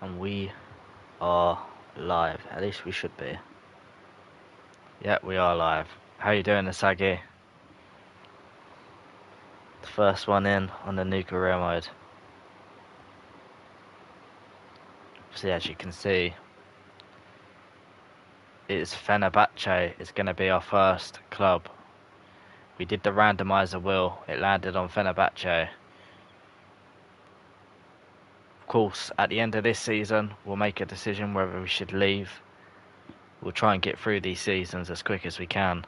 And we are live. At least we should be. Yeah, we are live. How you doing, Asagi? The first one in on the new career mode. So as you can see, it's Fenerbahce. It's going to be our first club. We did the randomizer wheel. It landed on Fenerbahce. Of course, at the end of this season, we'll make a decision whether we should leave. We'll try and get through these seasons as quick as we can.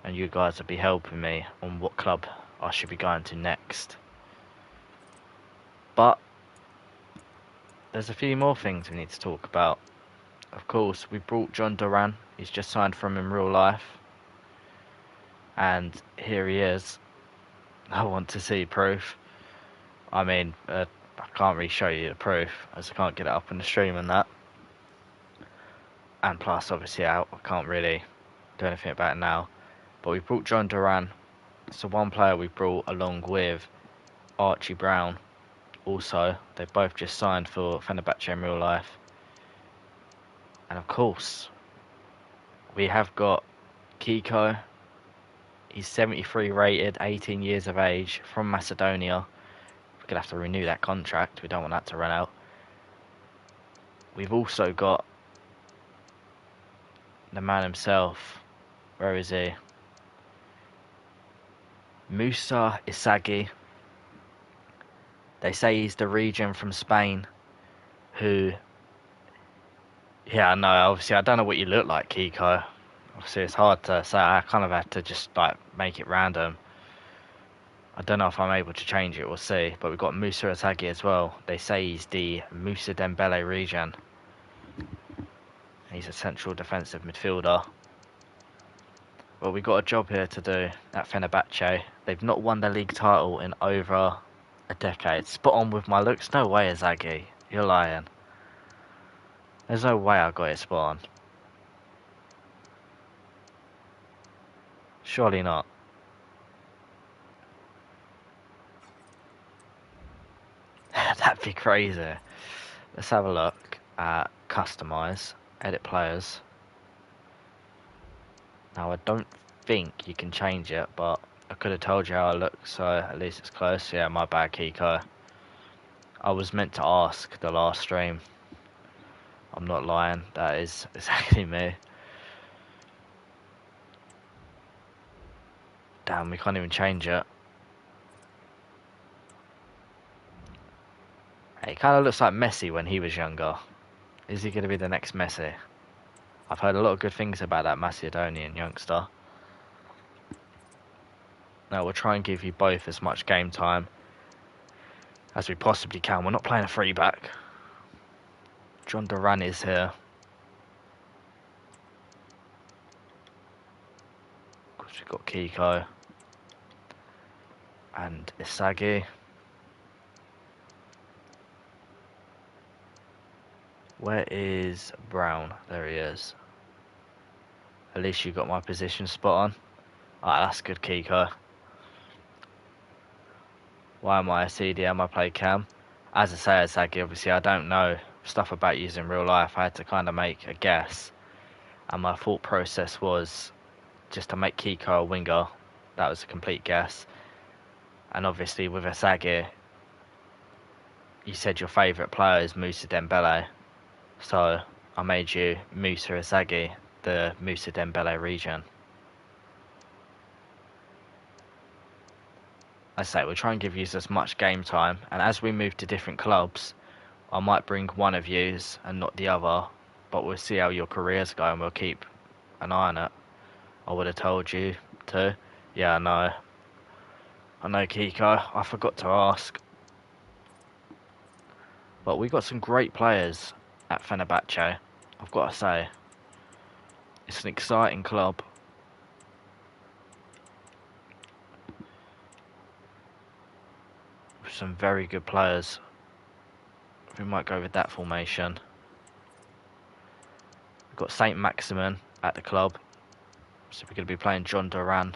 And you guys will be helping me on what club I should be going to next. But there's a few more things we need to talk about. Of course, we brought John Duran. He's just signed from in real life. And here he is. I want to see proof. I mean, I can't really show you the proof, as I can't get it up in the stream and that. And plus, obviously, I can't really do anything about it now. But we brought John Duran. So one player we brought along with Archie Brown. Also, they both just signed for Fenerbahce in real life. And of course, we have got Kiko. He's 73 rated, 18 years of age, from Macedonia. We're going to have to renew that contract. We don't want that to run out. We've also got the man himself. Where is he? Musa Isagi. They say he's the region from Spain who... Yeah, no, obviously I don't know what you look like, Kiko. Obviously it's hard to say. I kind of had to just like make it random. I don't know if I'm able to change it, we'll see. But we've got Musa Isagi as well. They say he's the Musa Dembele region. He's a central defensive midfielder. Well, we've got a job here to do at Fenerbahce. They've not won the league title in over a decade. Spot on with my looks? No way, Isagi. You're lying. There's no way I got it spot on. Surely not. That'd be crazy. Let's have a look at customize, edit players. Now I don't think you can change it, but I could have told you how I look, so at least it's close. Yeah, my bad, Kiko. I was meant to ask the last stream. I'm not lying, that is exactly me. Damn, we can't even change it. He kind of looks like Messi when he was younger. Is he going to be the next Messi? I've heard a lot of good things about that Macedonian youngster. Now we'll try and give you both as much game time as we possibly can. We're not playing a free back. John Duran is here. Of course we've got Kiko. And Isagi. Where is Brown? There he is. At least you got my position spot on. Alright, that's good, Kiko. Why am I a CDM? I play cam. As I say, Isagi, obviously I don't know stuff about you in real life. I had to kind of make a guess. And my thought process was just to make Kiko a winger. That was a complete guess. And obviously with Isagi, you said your favourite player is Musa Dembele. So I made you Musa Isagi, the Musa Dembele region. I say we'll try and give you as much game time, and as we move to different clubs, I might bring one of yous and not the other, but we'll see how your careers go and we'll keep an eye on it. I would have told you to. Yeah, I know, Kiko, I forgot to ask. But we got some great players at Fenerbahce, I've got to say. It's an exciting club. With some very good players. We might go with that formation. We've got Saint Maximin at the club. So we're going to be playing John Duran.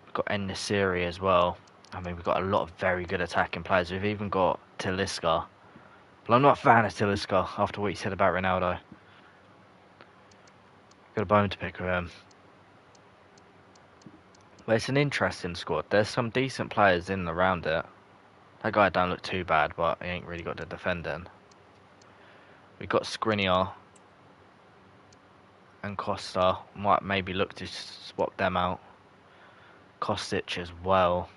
We've got En-Nesyri as well. I mean, we've got a lot of very good attacking players. We've even got Talisca But I'm not a fan of Talisca after what you said about Ronaldo. Got a bone to pick with him. But it's an interesting squad. There's some decent players in and around it. That guy don't look too bad, but he ain't really got the defending. We've got Skriniar and Costa. Might maybe look to swap them out. Kostic as well.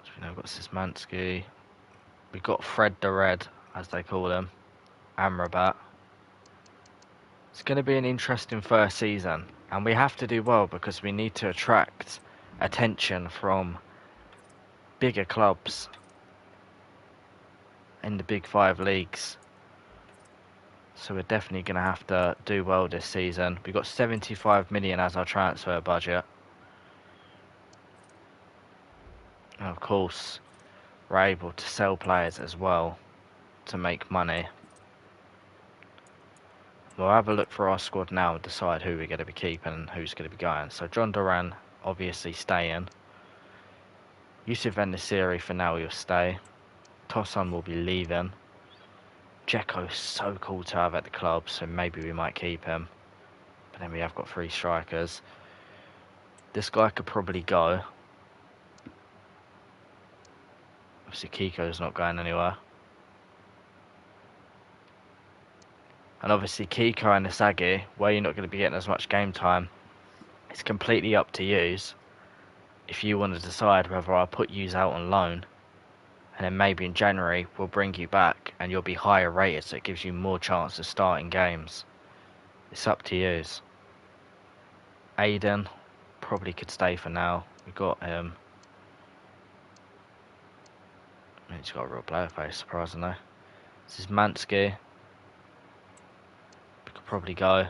So we've got Szymanski. We've got Fred the Red, as they call him. Amrabat. It's going to be an interesting first season. And we have to do well because we need to attract attention from bigger clubs in the big 5 leagues. So we're definitely going to have to do well this season. We've got 75 million as our transfer budget. And of course, we're able to sell players as well to make money. We'll have a look for our squad now and decide who we're going to be keeping and who's going to be going. So John Duran obviously staying. Yusuf En-Nesyri for now, he'll stay. Tosun will be leaving. Dzeko's so cool to have at the club, so maybe we might keep him. But then we have got 3 strikers. This guy could probably go. Obviously Kiko's not going anywhere. And obviously Kiko and Isagi, where you're not going to be getting as much game time, it's completely up to yous. If you want to decide whether I put yous out on loan, and then maybe in January we'll bring you back and you'll be higher rated, so it gives you more chance of starting games. It's up to yous. Aiden probably could stay for now. We got him. He's got a real player face, surprisingly. This is Mansky. We could probably go.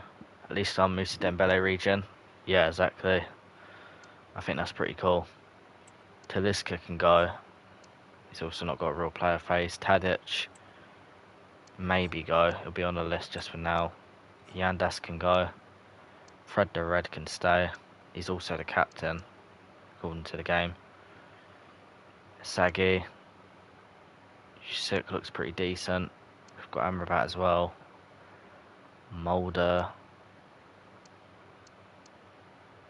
At least on Moussa Dembele region. Yeah, exactly. I think that's pretty cool. Talisca can go. He's also not got a real player face. Tadic, maybe go. He'll be on the list just for now. Yandas can go. Fred the Red can stay. He's also the captain, according to the game. Sagi. Suk looks pretty decent. We've got Amrabat as well. Mulder.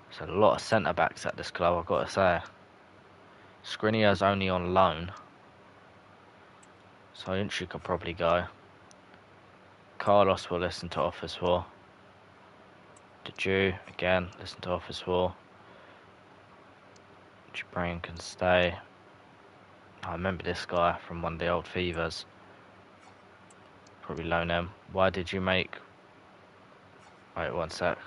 There's a lot of centre backs at this club, I've got to say. Skriniar's only on loan, so Inchi could probably go. Carlos will listen to offers for. The Jew, again, listen to offers for. Gibran can stay. I remember this guy from one of the old Fevers. Probably loan him. Why did you make... Wait, one sec.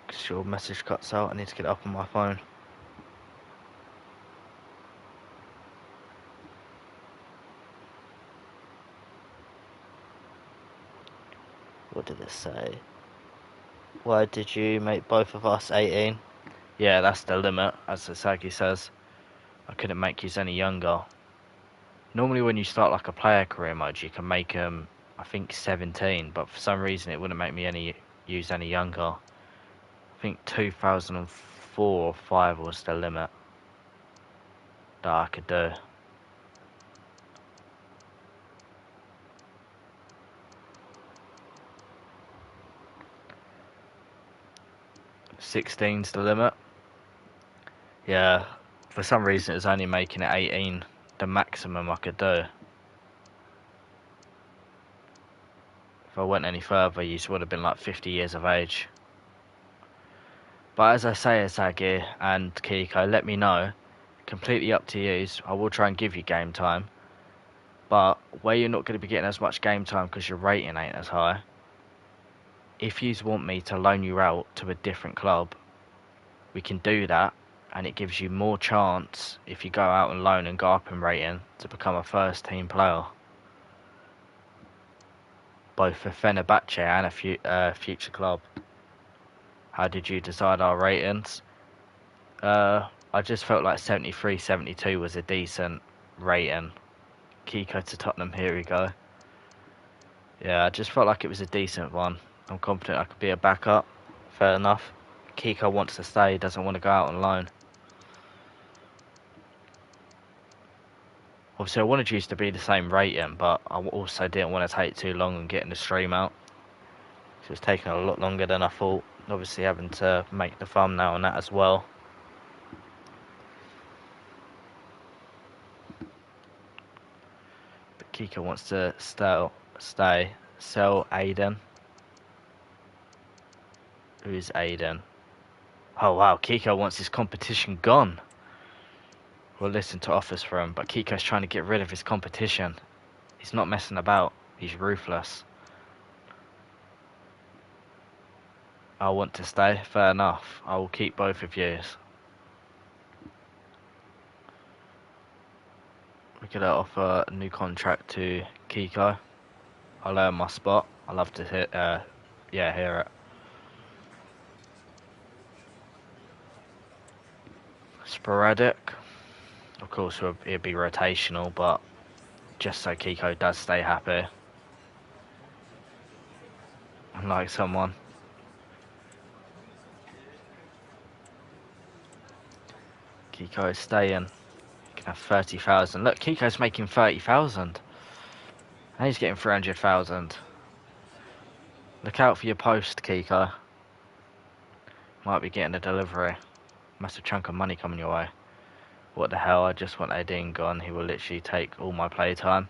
Because your message cuts out, I need to get it up on my phone. What did it say? Why did you make both of us 18? Yeah, that's the limit, as Sasagi says. I couldn't make you any younger. Normally when you start like a player career mode, you can make them, I think, 17, but for some reason it wouldn't make me use any younger. I think 2004 or 5 was the limit that I could do. Sixteen's the limit. Yeah, for some reason it was only making it 18 the maximum I could do. If I went any further, you would have been like 50 years of age. But as I say, Isagi and Kiko, let me know. Completely up to you. I will try and give you game time. But where you're not going to be getting as much game time because your rating ain't as high, if you want me to loan you out to a different club, we can do that. And it gives you more chance, if you go out on loan and go up in rating, to become a first team player. Both for Fenerbahce and a future club. How did you decide our ratings? I just felt like 73, 72 was a decent rating. Kiko to Tottenham, here we go. Yeah, I just felt like it was a decent one. I'm confident I could be a backup. Fair enough. Kiko wants to stay, doesn't want to go out on loan. Obviously, I wanted you to be the same rating, but I also didn't want to take too long on getting the stream out. So it's taking a lot longer than I thought. Obviously, having to make the thumbnail on that as well. But Kiko wants to sell Aiden. Who is Aiden? Oh wow, Kiko wants his competition gone. We'll listen to offers for him, but Kiko's trying to get rid of his competition. He's not messing about. He's ruthless. I want to stay. Fair enough. I will keep both of you. We're gonna offer a new contract to Kiko. I'll earn my spot. I love to hear it. Sporadic. Of course, it'd be rotational, but just so Kiko does stay happy. Unlike someone. Kiko is staying. He can have 30,000. Look, Kiko's making 30,000. And he's getting 300,000. Look out for your post, Kiko. Might be getting a delivery. Massive chunk of money coming your way. What the hell, I just want Aiden gone. He will literally take all my playtime.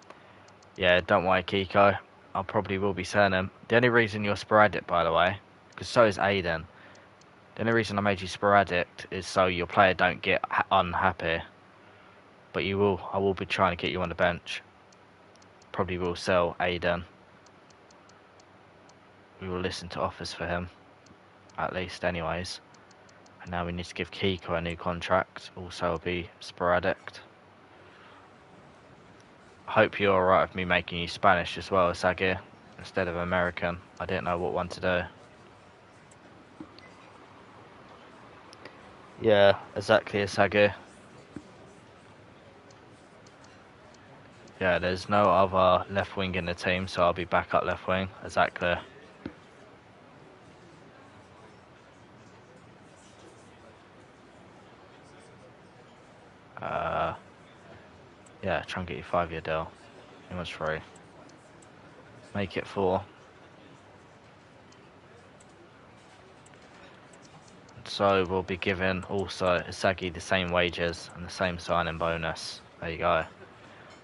Yeah, don't worry, Kiko. I probably will be selling him. The only reason you're sporadic, by the way, because so is Aiden. The only reason I made you sporadic is so your player don't get unhappy. But I will be trying to get you on the bench. Probably will sell Aiden. We will listen to offers for him. At least anyways. And now we need to give Kiko a new contract. Also will be sporadic. I hope you're alright with me making you Spanish as well, Sagir, instead of American. I didn't know what one to do. Yeah, exactly, Sagir. Yeah, there's no other left wing in the team, so I'll be back up left wing. Exactly. Yeah, try and get your 5-year deal. He wants 3. Make it 4. So we'll be giving also Isagi the same wages and the same signing bonus. There you go.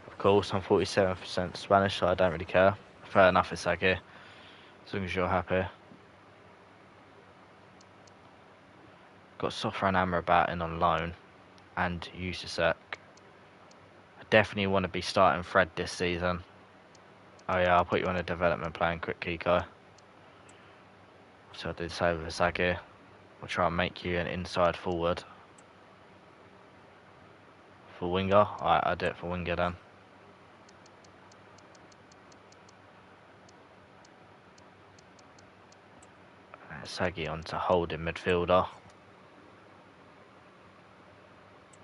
Of course, I'm 47% Spanish, so I don't really care. Fair enough, Isagi. As long as you're happy. Got Sofra and Amrabat in on loan. And Yususek. I definitely want to be starting Fred this season. Oh yeah, I'll put you on a development plan quick, Kiko. So I'll do the same with Isagi. We'll try and make you an inside forward. For winger? Alright, I'll do it for winger then. Sagi on to holding midfielder.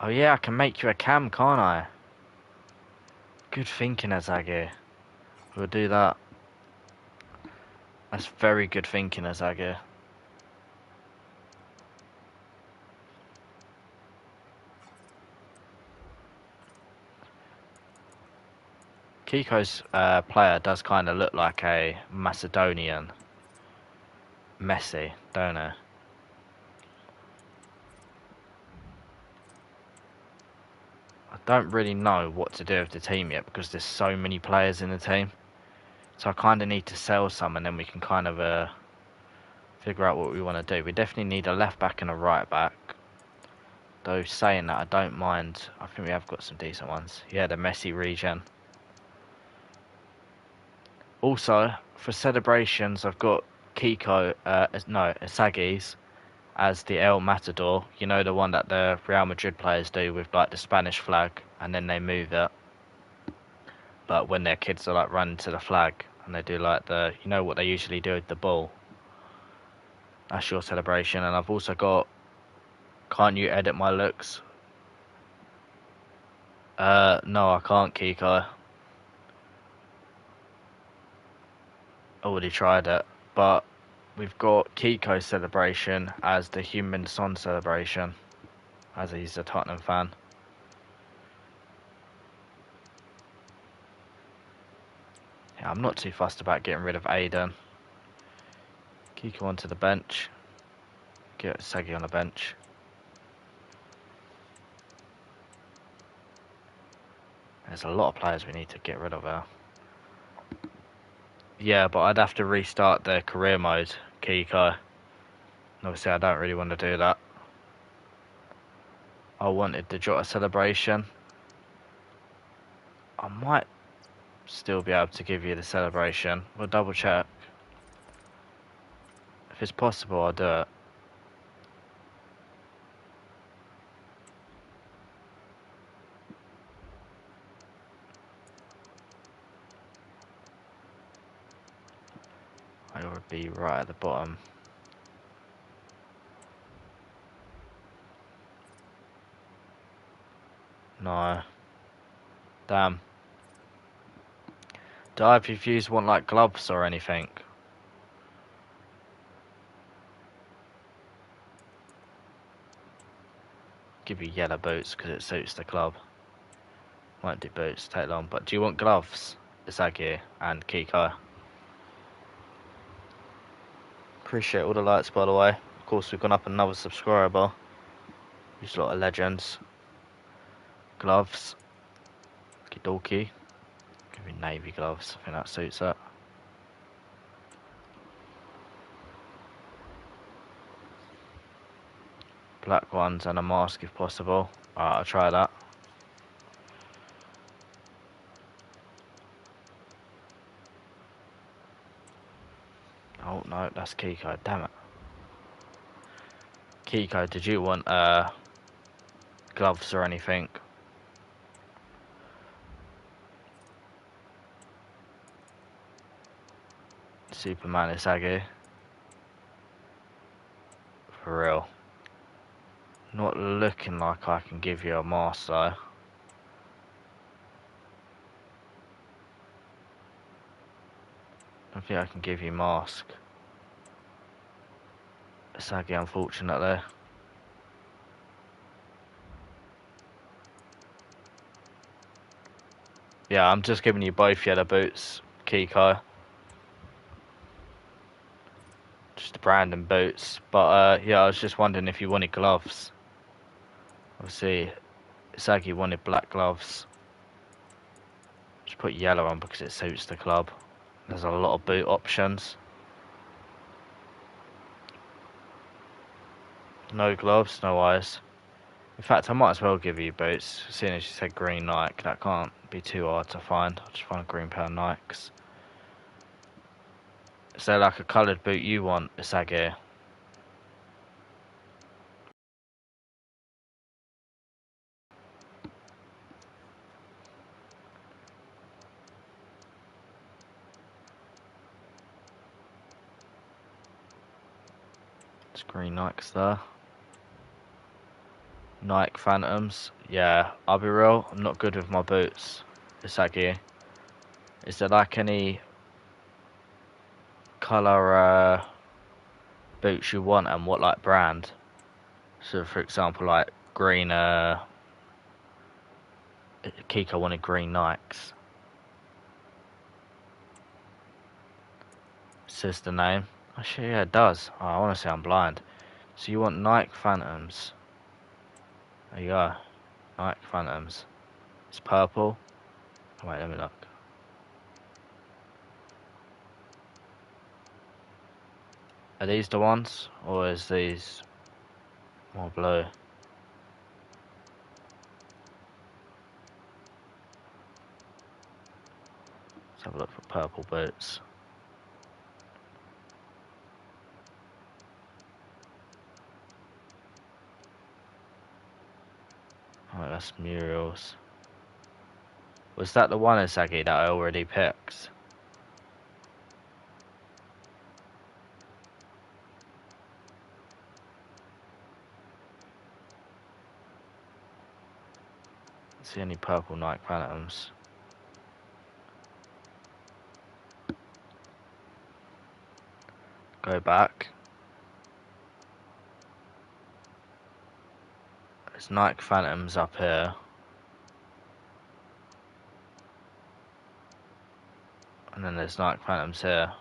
Oh yeah, I can make you a cam, can't I? Good thinking, Azagi. We'll do that. That's very good thinking, Azagi. Kiko's player does kind of look like a Macedonian Messi, don't it? I don't really know what to do with the team yet because there's so many players in the team. So I kind of need to sell some and then we can kind of figure out what we want to do. We definitely need a left back and a right back. Though saying that, I don't mind. I think we have got some decent ones. Yeah, the Messi region. Also, for celebrations, I've got Kiko, Isagi's as the El Matador. You know, the one that the Real Madrid players do with like the Spanish flag and then they move it. But when their kids are like running to the flag and they do like you know what they usually do with the ball. That's your celebration. And I've also got, can't you edit my looks? No, I can't, Kiko. Already tried it, but we've got Kiko's celebration as the Human Son celebration, as he's a Tottenham fan. Yeah, I'm not too fussed about getting rid of Aiden. Kiko onto the bench. Get Sagi on the bench. There's a lot of players we need to get rid of here. Yeah, but I'd have to restart the career mode, Kiko. And obviously, I don't really want to do that. I wanted the Jota celebration. I might still be able to give you the celebration. We'll double check. If it's possible, I'll do it. I would be right at the bottom. No. Damn. Do IPVs want like gloves or anything? Give you yellow boots because it suits the club. Won't do boots, take long. But do you want gloves, Isagi and Kiko? Appreciate all the likes, by the way. Of course, we've gone up another subscriber. These lot of legends. Gloves. Kidoki. Give me navy gloves. I think that suits it. Black ones and a mask if possible. Alright, I'll try that. Oh no, that's Kiko. Damn it. Kiko, did you want gloves or anything? Superman Isagi. For real. Not looking like I can give you a mask though. I don't think I can give you a mask. Isagi, unfortunately. Yeah, I'm just giving you both yellow boots, Kiko. Just the brand and boots. But yeah, I was just wondering if you wanted gloves. Obviously, Isagi wanted black gloves. Just put yellow on because it suits the club. There's a lot of boot options. No gloves, no eyes. In fact, I might as well give you boots, seeing as you said green Nike. That can't be too hard to find. I'll just find a green pair of Nikes. Is there like a coloured boot you want, Isagi? It's green Nikes there. Nike Phantoms. Yeah, I'll be real, I'm not good with my boots, Isagi. Is there like any colour boots you want and what like brand? So for example like green Kiko wanted green Nikes. Says the name. Actually yeah it does. Oh, I wanna say I'm blind. So you want Nike Phantoms. There you go. Nike Phantoms. It's purple. Oh, wait, let me look. Are these the ones? Or is these more blue? Let's have a look for purple boots. Oh, that's Muriel's. Was that the one, Isagi, that I already picked? See any purple Nike Phantoms? Go back. There's Nike Phantoms up here. And then there's Night Phantoms here.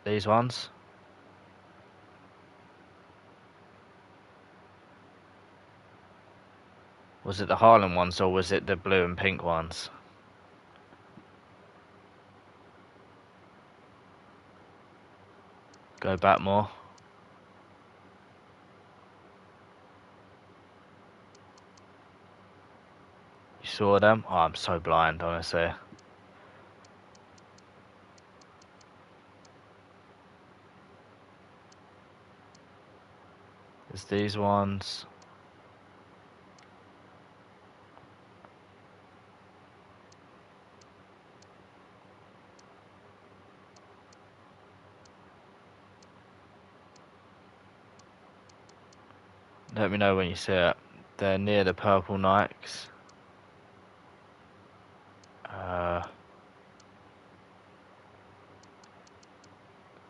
These ones. Was it the Harlem ones or was it the blue and pink ones? Go back more. You saw them? Oh, I'm so blind, honestly. There's these ones. Let me know when you see it. They're near the purple Nikes.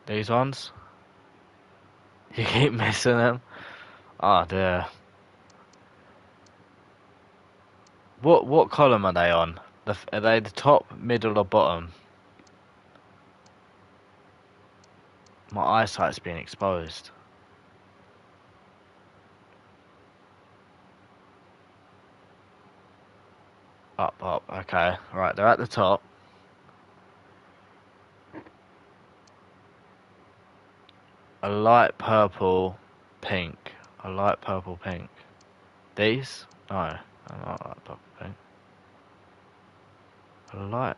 These ones. You keep missing them. Oh dear. What column are they on? Are they the top, middle, or bottom? My eyesight's being exposed. Up. Okay, right. They're at the top. A light purple, pink. A light purple, pink. These? No, they're not light purple, pink. A light.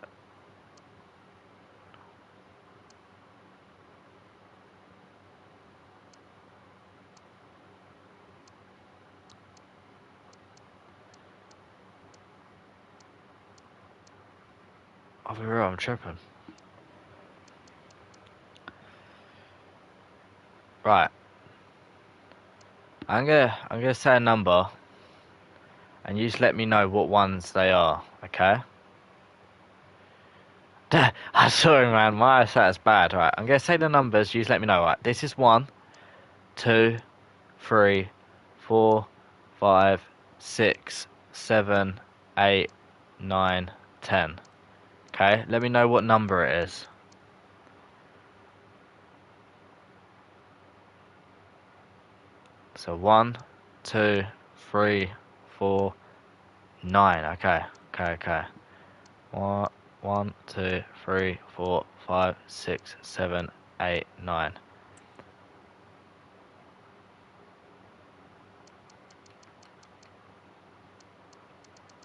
I'll be real. I'm tripping. Right. I'm gonna say a number, and you just let me know what ones they are. Okay? I'm sorry, man. My eyesight's bad. Right. I'm gonna say the numbers. You just let me know. Right. This is 1, 2, 3, 4, 5, 6, 7, 8, 9, 10. Okay. Let me know what number it is. So 1, 2, 3, 4, 9. Okay. 1, 2, 3, 4, 5, 6, 7, 8, 9.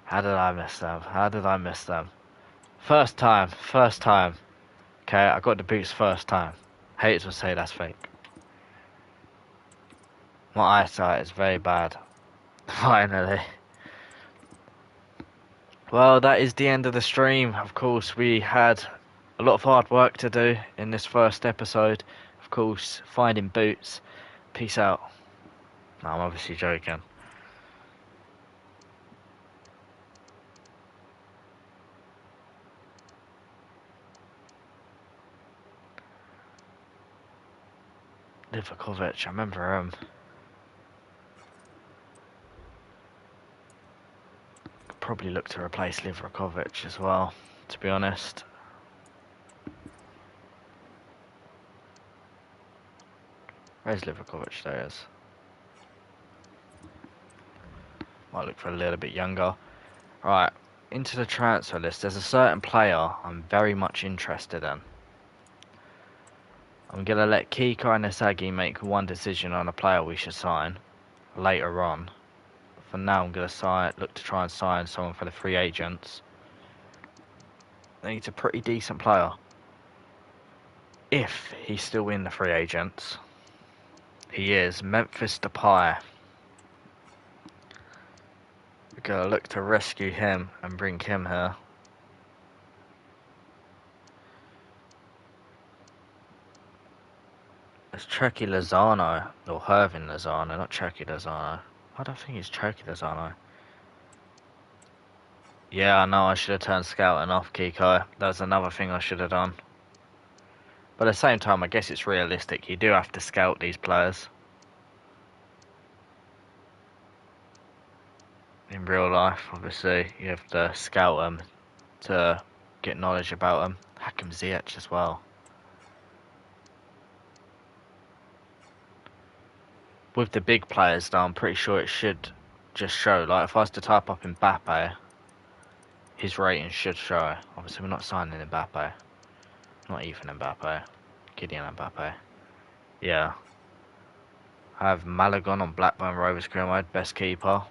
How did I miss them? First time. Okay, I got the boots first time. Haters will say that's fake. My eyesight is very bad. Finally. Well, that is the end of the stream. Of course, we had a lot of hard work to do in this first episode. Of course, finding boots. Peace out. No, I'm obviously joking. Livakovic, I remember him. Could probably look to replace Livakovic as well, to be honest. Where's Livakovic? There he is. Might look for a little bit younger. Right, into the transfer list. There's a certain player I'm very much interested in. I'm going to let Kiko and Asagi make one decision on a player we should sign later on. For now, I'm going to look to try and sign someone for the free agents. I think he's a pretty decent player. If he's still in the free agents. He is. Memphis Depay. We're going to look to rescue him and bring him here. It's Chucky Lozano, or Hervin Lozano, not Chucky Lozano. I don't think it's Chucky Lozano. Yeah, I know I should have turned scouting off, Kiko. That's another thing I should have done. But at the same time, I guess it's realistic. You do have to scout these players. In real life, obviously, you have to scout them to get knowledge about them. Hakim Ziyech as well. With the big players though, I'm pretty sure it should just show. Like if I was to type up Mbappe, his rating should show. Obviously we're not signing Mbappe. Not even Mbappe. Kylian Mbappe. Yeah. I have Malagon on Blackburn Rovers career mode, best keeper.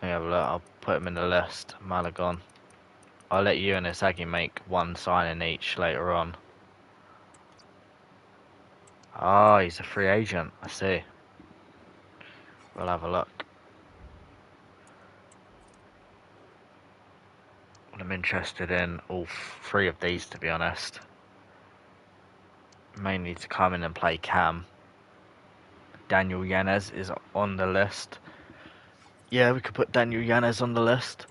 Let me have a look, I'll put him in the list. Malagon. I'll let you and Isagi make one signing each later on. Oh, he's a free agent, I see. We'll have a look. I'm interested in all three of these, to be honest. Mainly to come in and play Cam. Daniel Yanez is on the list. Yeah, we could put Daniel Yanez on the list.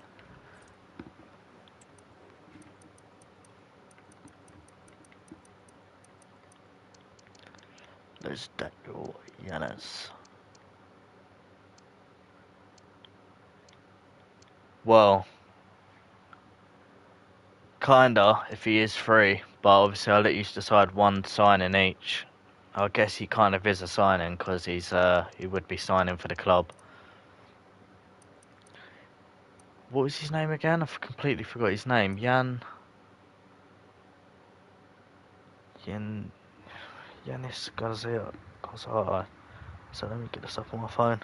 There's Daniel Yanez. Well, kinda, if he is free. But obviously I'll let you decide one signing each. I guess he kind of is a signing because he would be signing for the club. What was his name again? I've completely forgot his name. Yanis Garcia. So let me get this up on my phone.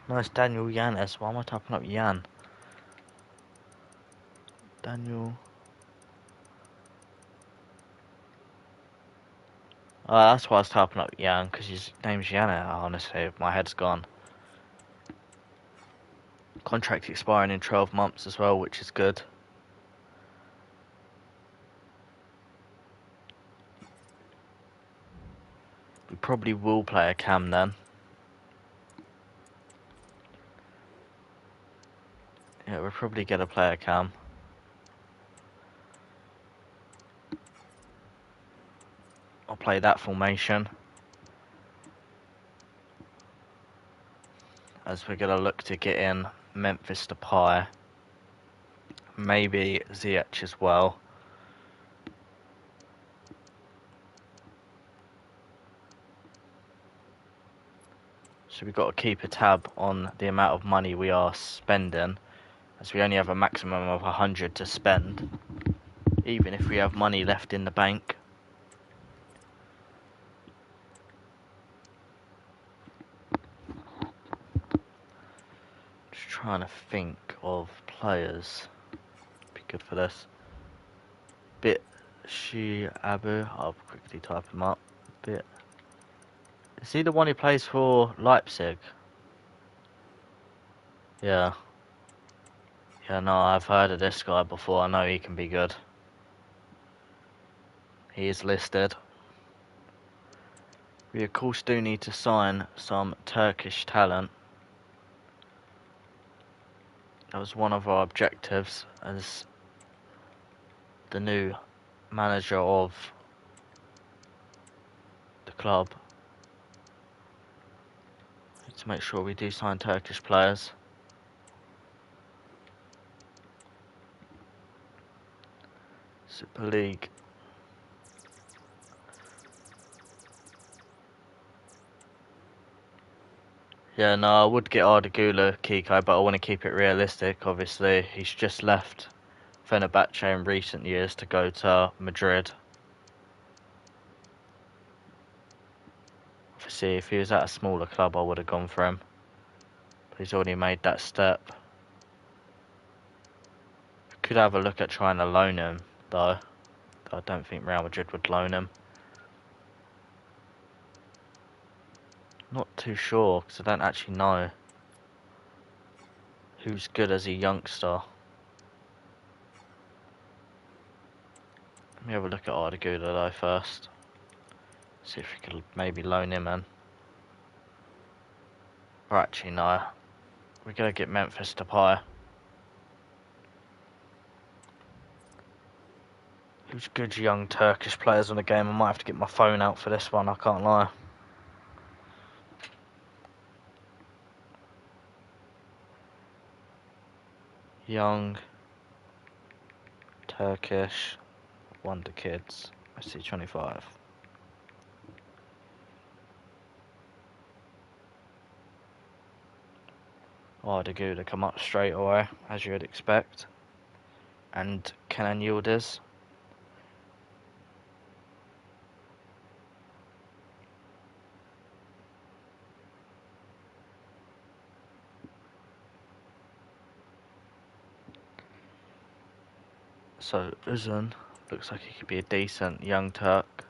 No, it's Daniel Yanez. Why am I typing up Yan? Daniel. Oh, that's why I was typing up Yan, because his name's Yana. Honestly, my head's gone. Contract expiring in 12 months as well, which is good. We probably will play a Cam then. Yeah, we're probably going to play a Cam. I'll play that formation. As we're going to look to get in Memphis Depay. Maybe Ziyech as well. So we've got to keep a tab on the amount of money we are spending, as we only have a maximum of 100 to spend, even if we have money left in the bank. Just trying to think of players. Be good for this. Abu. I'll quickly type him up. Is he the one who plays for Leipzig? Yeah. Yeah, no, I've heard of this guy before. I know he can be good. He is listed. We of course do need to sign some Turkish talent. That was one of our objectives as the new manager of the club. Need to make sure we do sign Turkish players. Super League. Yeah, no, I would get Ardagula Kiko, but I want to keep it realistic. Obviously, he's just left Fenerbahce in recent years to go to Madrid. Obviously, if he was at a smaller club, I would have gone for him. But he's already made that step. Could have a look at trying to loan him, though. I don't think Real Madrid would loan him. Not too sure, because I don't actually know who's good as a youngster. Let me have a look at Ardagula though first. See if we could maybe loan him in. Or actually no. We're going to get Memphis Depay. Who's good young Turkish players on the game? I might have to get my phone out for this one, I can't lie. Young Turkish Wonder Kids FC25. Arda Güler come up straight away, as you would expect. And Kenan Yildiz. So Uzun looks like he could be a decent young Turk.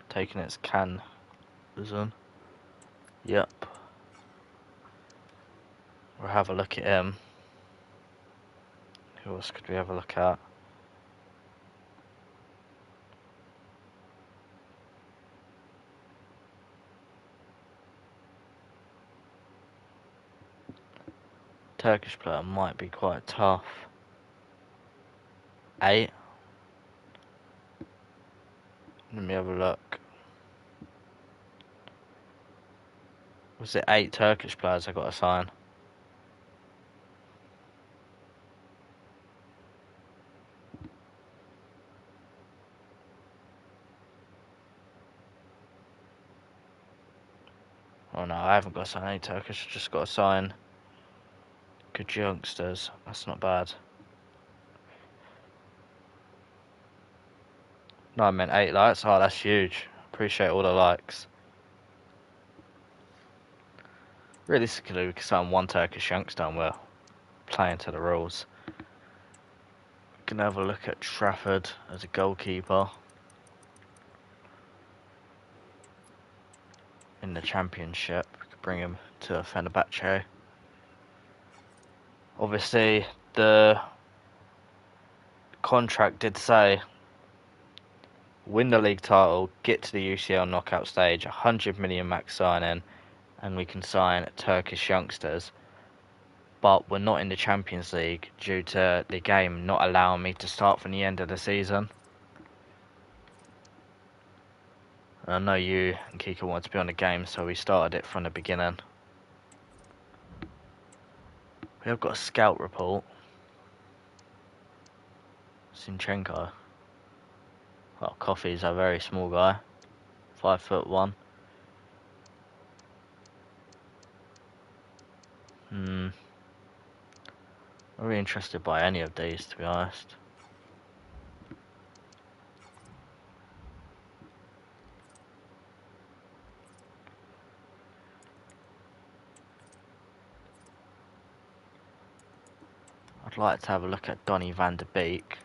Taking its Can Uzun. Yep. We'll have a look at him. Who else could we have a look at? Turkish player might be quite tough. 8. Let me have a look. Was it 8 Turkish players I got to sign? Oh no, I haven't got to sign 8 Turkish, I just got to sign good youngsters. That's not bad. No, I meant 8 likes. Oh, that's huge. Appreciate all the likes. Realistically, we could sign 1 Turkish youngster and we're playing to the rules. We can have a look at Trafford as a goalkeeper in the Championship. We could bring him to Fenerbahce. Obviously, the contract did say win the league title, get to the UCL knockout stage, 100 million max signing, and we can sign Turkish youngsters. But we're not in the Champions League due to the game not allowing me to start from the end of the season. And I know you and Kika wanted to be on the game, so we started it from the beginning. We have got a scout report. Sinchenko. Well, Coffee's a very small guy. 5'1". Not really interested by any of these, to be honest. I'd like to have a look at Donny van der Beek.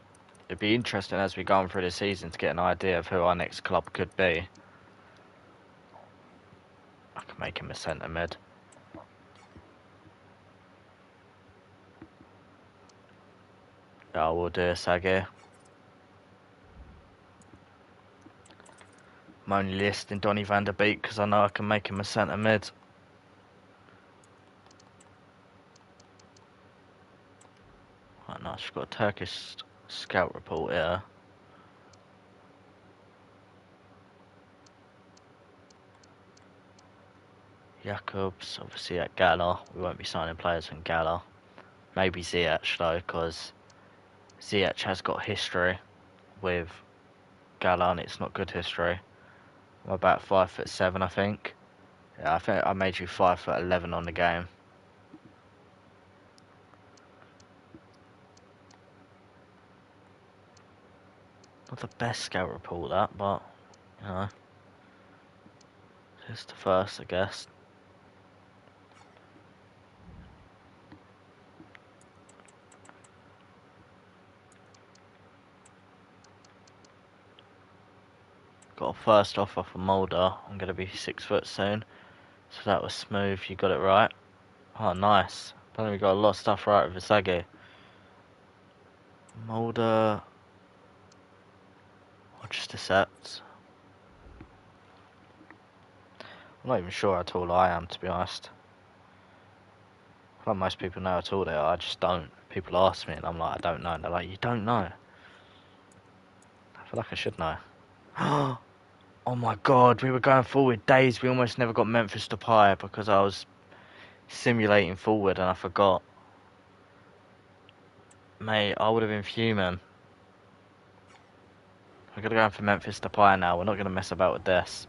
It'd be interesting as we go on through the season to get an idea of who our next club could be. I can make him a centre mid. Yeah, we'll do a Sagi. I'm only listing Donny van der Beek because I know I can make him a centre mid. Right, nice. We've got a Turkish scout report here. Jakobs, obviously at Gala. We won't be signing players from Gala. Maybe Ziyech though, because Ziyech has got history with Gala and it's not good history. I'm about 5'7", I think. Yeah, I think I made you 5'11" on the game. Not the best scout report that, but you know, it's the first, I guess. Got a first offer from Mulder. I'm going to be 6 foot soon. So that was smooth. You got it right. Oh, nice. I think we got a lot of stuff right with Visagi. Mulder. I'll just accept. I'm not even sure how tall I am, to be honest. I feel like most people know how tall they are. I just don't. People ask me and I'm like, I don't know. And they're like, you don't know. I feel like I should know. Oh my god, we were going forward days. We almost never got Memphis Depay because I was simulating forward and I forgot. Mate, I would have been fuming. We're going to go in for Memphis Depay now. We're not going to mess about with this.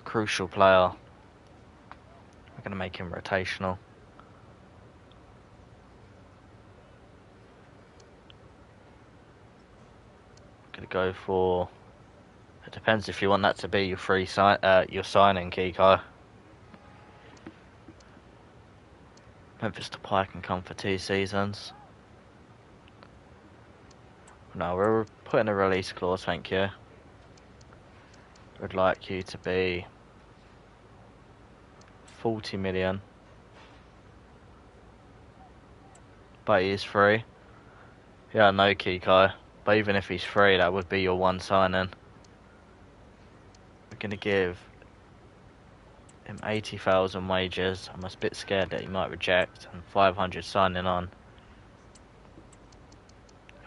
Crucial player. We're going to make him rotational. Going to go for... It depends if you want that to be your your signing, Kiko. Memphis Depay can come for 2 seasons. No, we're putting a release clause, thank you. Would like you to be 40 million. But he is free. Yeah, I know, Kiko. But even if he's free, that would be your one signing. We're going to give him 80,000 wages. I'm a bit scared that he might reject. And 500 signing on.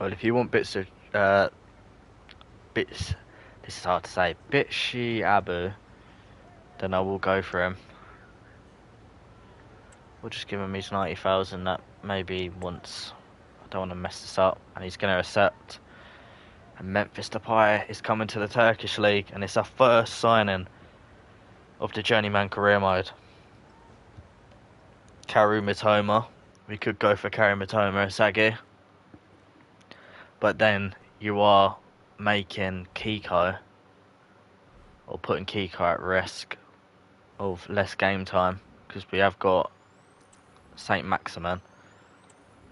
Well, if you want bits of... this is hard to say. Bitchy Abu. Then I will go for him. We'll just give him his 90,000 that maybe he wants. I don't want to mess this up. And he's going to accept. And Memphis Depay is coming to the Turkish League, and it's our first signing of the Journeyman career mode. Karu Mitoma. We could go for Karu Mitoma, Sagi. But then you are making Kiko, or putting Kiko at risk of less game time, because we have got Saint Maximin.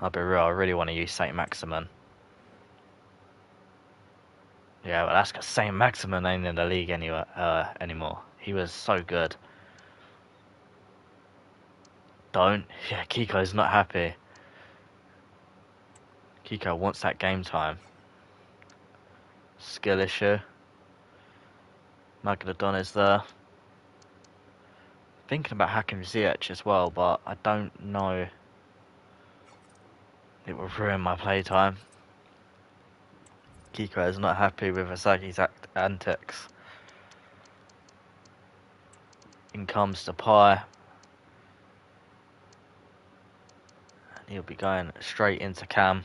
I'll be real, I really want to use Saint Maximin. Yeah, but that's because Saint Maximin ain't in the league anymore. He was so good. Don't. Yeah, Kiko's not happy. Kiko wants that game time. Skill issue. Magladon is there. Thinking about hacking Ziyech as well, but I don't know. It will ruin my playtime. Kiko is not happy with Asagi's antics. In comes Depay. And he'll be going straight into Cam.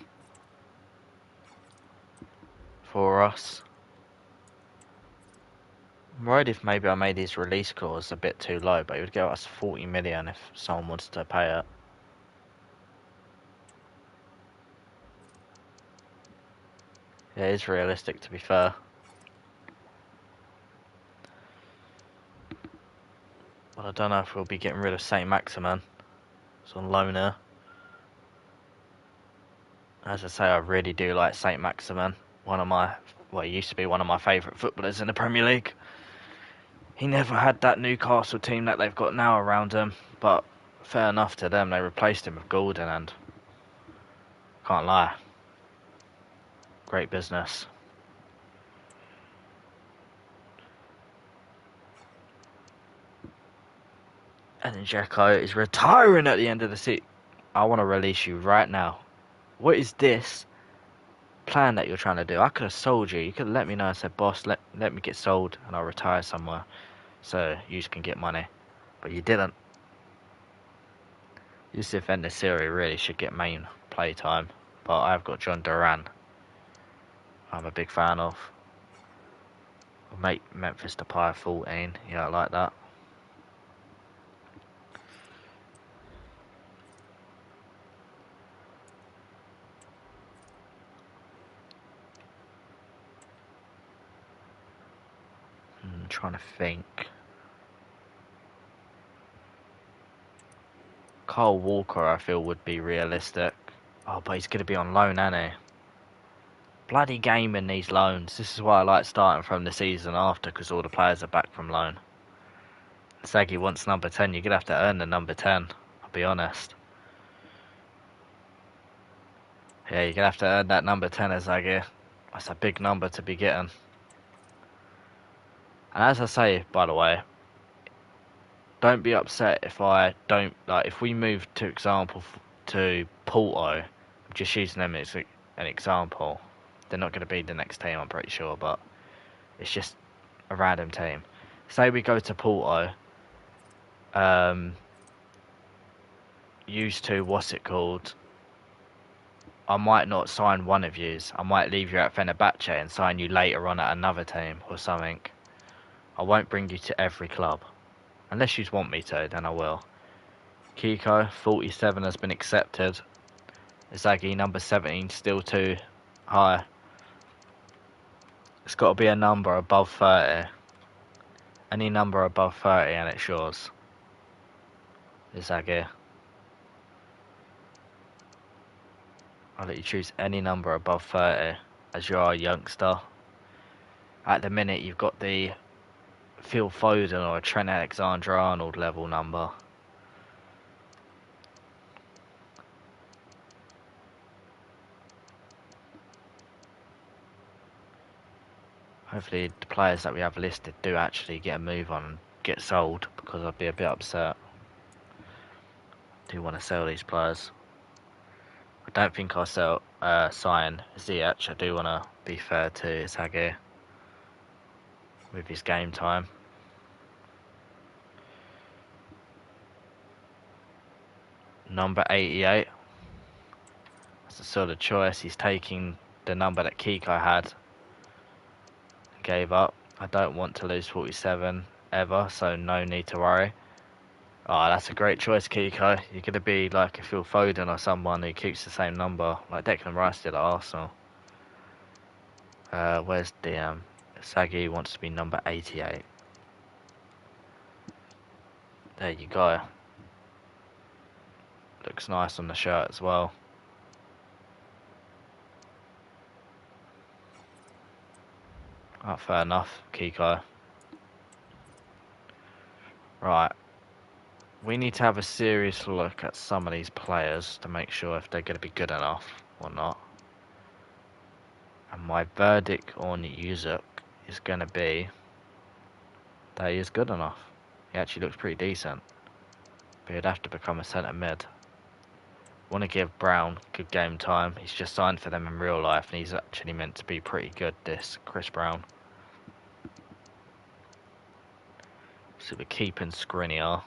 For us. I'm worried if maybe I made his release clause a bit too low, but he would give us 40 million if someone wants to pay it. Yeah, it is realistic, to be fair. But I don't know if we'll be getting rid of Saint Maximin. It's on loan here. As I say, I really do like Saint Maximin. He used to be one of my favourite footballers in the Premier League. He never had that Newcastle team that they've got now around him. But fair enough to them, they replaced him with Gordon, and can't lie. Great business. And then Dzeko is retiring at the end of the season. I want to release you right now. What is this plan that you're trying to do? I could have sold you. You could have let me know and said, boss, let me get sold and I'll retire somewhere so you can get money. But you didn't. Yusuf En-Nesyri really should get main play time. But I've got John Duran. I'm a big fan of. I'll make Memphis Depay 14. Yeah, I like that. I'm trying to think. Kyle Walker, I feel, would be realistic. Oh, but he's going to be on loan, isn't he? Bloody game in these loans. This is why I like starting from the season after, because all the players are back from loan. Sagi wants number 10. You're going to have to earn the number 10. I'll be honest. Yeah, you're going to have to earn that number 10, Sagi. That's a big number to be getting. And as I say, by the way, don't be upset if I don't, if we move, to example, to Porto, I'm just using them as an example. They're not going to be the next team, I'm pretty sure, but it's just a random team. Say we go to Porto, used to, what's it called? I might not sign one of yous. I might leave you at Fenerbahce and sign you later on at another team or something. I won't bring you to every club. Unless you want me to, then I will. Kiko, 47 has been accepted. Izagi, number 17, still too high. It's got to be a number above 30. Any number above 30 and it's yours. Izagi. I'll let you choose any number above 30 as you are a youngster. At the minute, you've got the Phil Foden or a Trent Alexander-Arnold level number. Hopefully the players that we have listed do actually get a move on and get sold, because I'd be a bit upset. I do want to sell these players. I don't think I'll sign Ziyech. I do want to be fair to Izagi with his game time. Number 88. That's the sort of choice. He's taking the number that Kiko had. Gave up. I don't want to lose 47 ever, so no need to worry. Oh, that's a great choice, Kiko. You're going to be like a Phil Foden or someone who keeps the same number, like Declan Rice did at Arsenal. Where's DM? Sagi wants to be number 88. There you go. Looks nice on the shirt as well. Oh, fair enough, Kiko. Right. We need to have a serious look at some of these players to make sure if they're going to be good enough or not. And my verdict on Yuzuk is going to be that he is good enough. He actually looks pretty decent. But he'd have to become a centre mid. Want to give Brown good game time. He's just signed for them in real life and he's actually meant to be pretty good, this Chris Brown. So we're keeping Skriniar.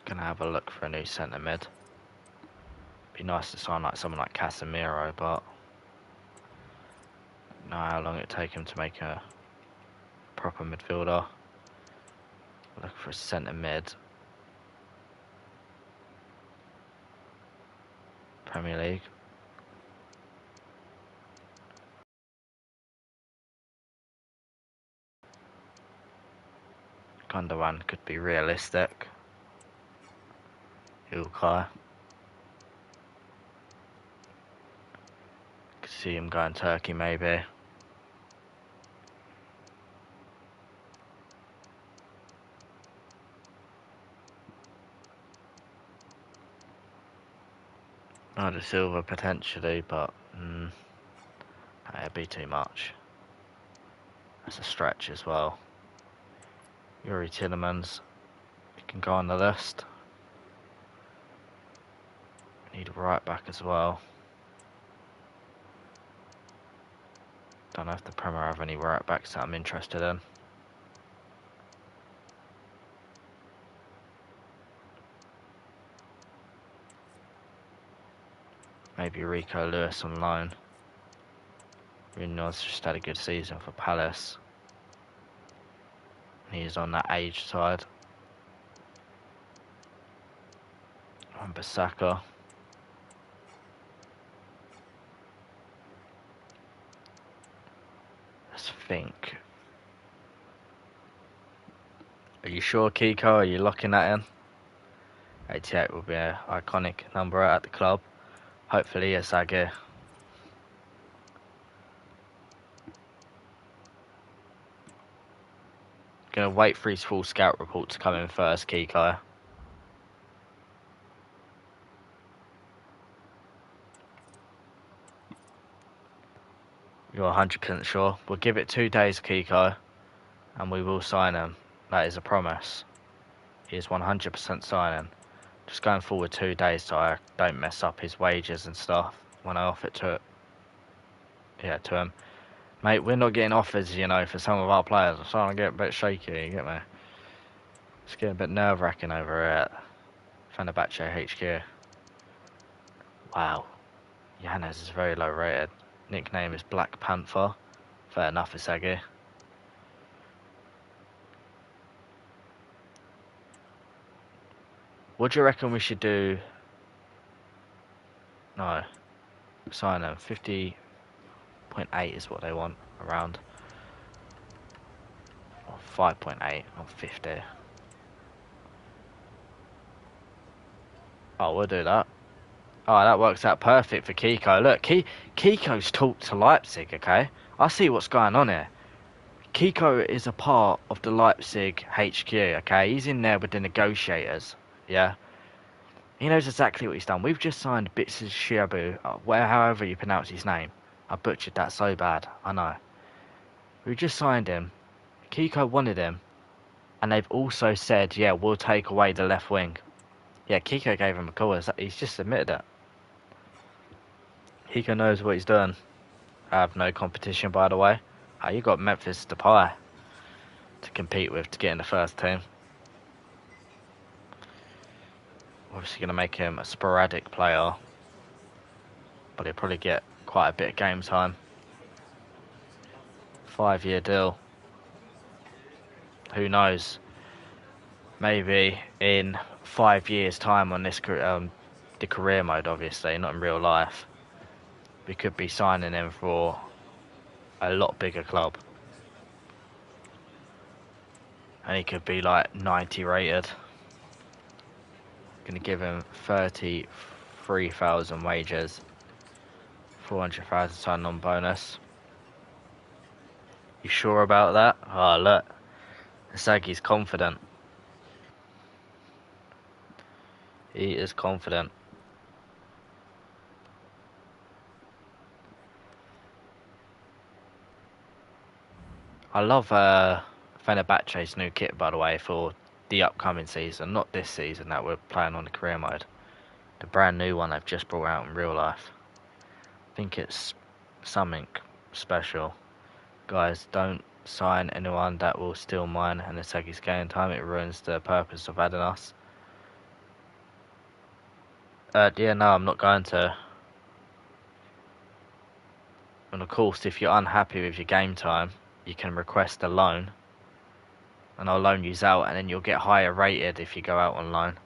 Gonna have a look for a new centre mid. Be nice to sign like someone like Casemiro, but know how long it'd take him to make a proper midfielder. Look for a centre mid. Premier League. Gundogan could be realistic. Ilkay. Could see him going Turkey maybe. Not a Silver potentially, but it'd be too much. That's a stretch as well. Yuri Tillemans, he can go on the list. Need a right back as well. Don't know if the Premier have any right backs that I'm interested in. Maybe Rico Lewis on loan. Munoz just had a good season for Palace. He's on that age side. And Bissaka. Let's think. Are you sure, Kiko? Are you locking that in? 88 will be an iconic number at the club. Hopefully, Izagi. Gonna wait for his full scout report to come in first, Kiko. You're 100% sure? We'll give it 2 days, Kiko, and we will sign him. That is a promise. He is 100% signing. Just going forward 2 days so I don't mess up his wages and stuff when I offer it to him. Mate, we're not getting offers, you know, for some of our players. I'm starting to get a bit shaky, you get me? It's getting a bit nerve-wracking over here at Fenerbahce HQ. Wow. Yanez is very low rated. Nickname is Black Panther. Fair enough, Isagi. What do you reckon we should do? No. Sign them. 50.8 is what they want around. Or 5.8, not 50. Oh, we'll do that. Oh, that works out perfect for Kiko. Look, Kiko's talked to Leipzig, okay? I see what's going on here. Kiko is a part of the Leipzig HQ, okay? He's in there with the negotiators, yeah? He knows exactly what he's done. We've just signed Bitsis Shiabu, however you pronounce his name. I butchered that so bad, I know. We just signed him. Kiko wanted him. And they've also said, yeah, we'll take away the left wing. Yeah, Kiko gave him a call. He's just admitted it. Kiko knows what he's done. I have no competition, by the way. You got Memphis Depay to compete with to get in the first team. Obviously going to make him a sporadic player, but he'll probably get quite a bit of game time. 5-year deal. Who knows? Maybe in 5 years' time on this the career mode, obviously, not in real life, we could be signing him for a lot bigger club. And he could be like 90 rated. Going to give him 33,000 wages, 400,000 sign-on bonus. You sure about that? Oh, look. Isagi's confident. He is confident. I love Fenerbahce's new kit, by the way, for the upcoming season. Not this season that we're playing on the career mode. The brand new one they've just brought out in real life. I think it's something special. Guys, don't sign anyone that will steal mine and Isagi's game time. It ruins the purpose of adding us. Yeah, no, I'm not going to. And of course, if you're unhappy with your game time, you can request a loan. And I'll loan you out, and then you'll get higher rated if you go out on loan.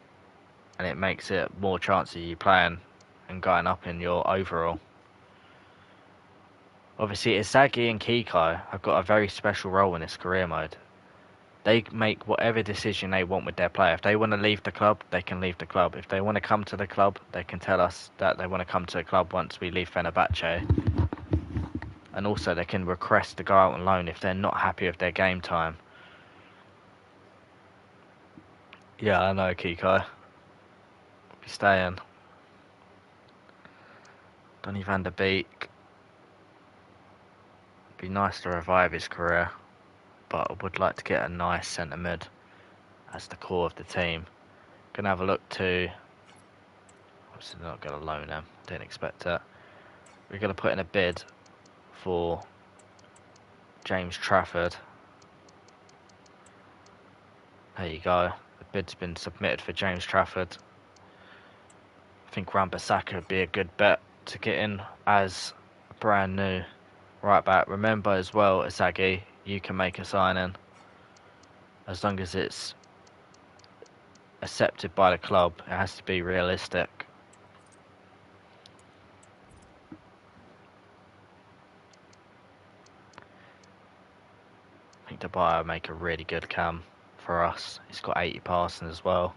And it makes it more chance of you playing and going up in your overall. Obviously, Isagi and Kiko have got a very special role in this career mode. They make whatever decision they want with their player. If they want to leave the club, they can leave the club. If they want to come to the club, they can tell us that they want to come to the club once we leave Fenerbahce. And also they can request to go out on loan if they're not happy with their game time. Yeah, I know, Kiko. Be staying. Donny van der Beek. Be nice to revive his career, but I would like to get a nice centre mid as the core of the team. Gonna have a look to. Obviously, not gonna loan him. Didn't expect it. We're gonna put in a bid for James Trafford. There you go. The bid's been submitted for James Trafford. I think Wan-Bissaka would be a good bet to get in as a brand new right back. Remember as well, Isagi, you can make a sign-in as long as it's accepted by the club. It has to be realistic. I think Depay will make a really good cam for us. He's got 80 passing as well.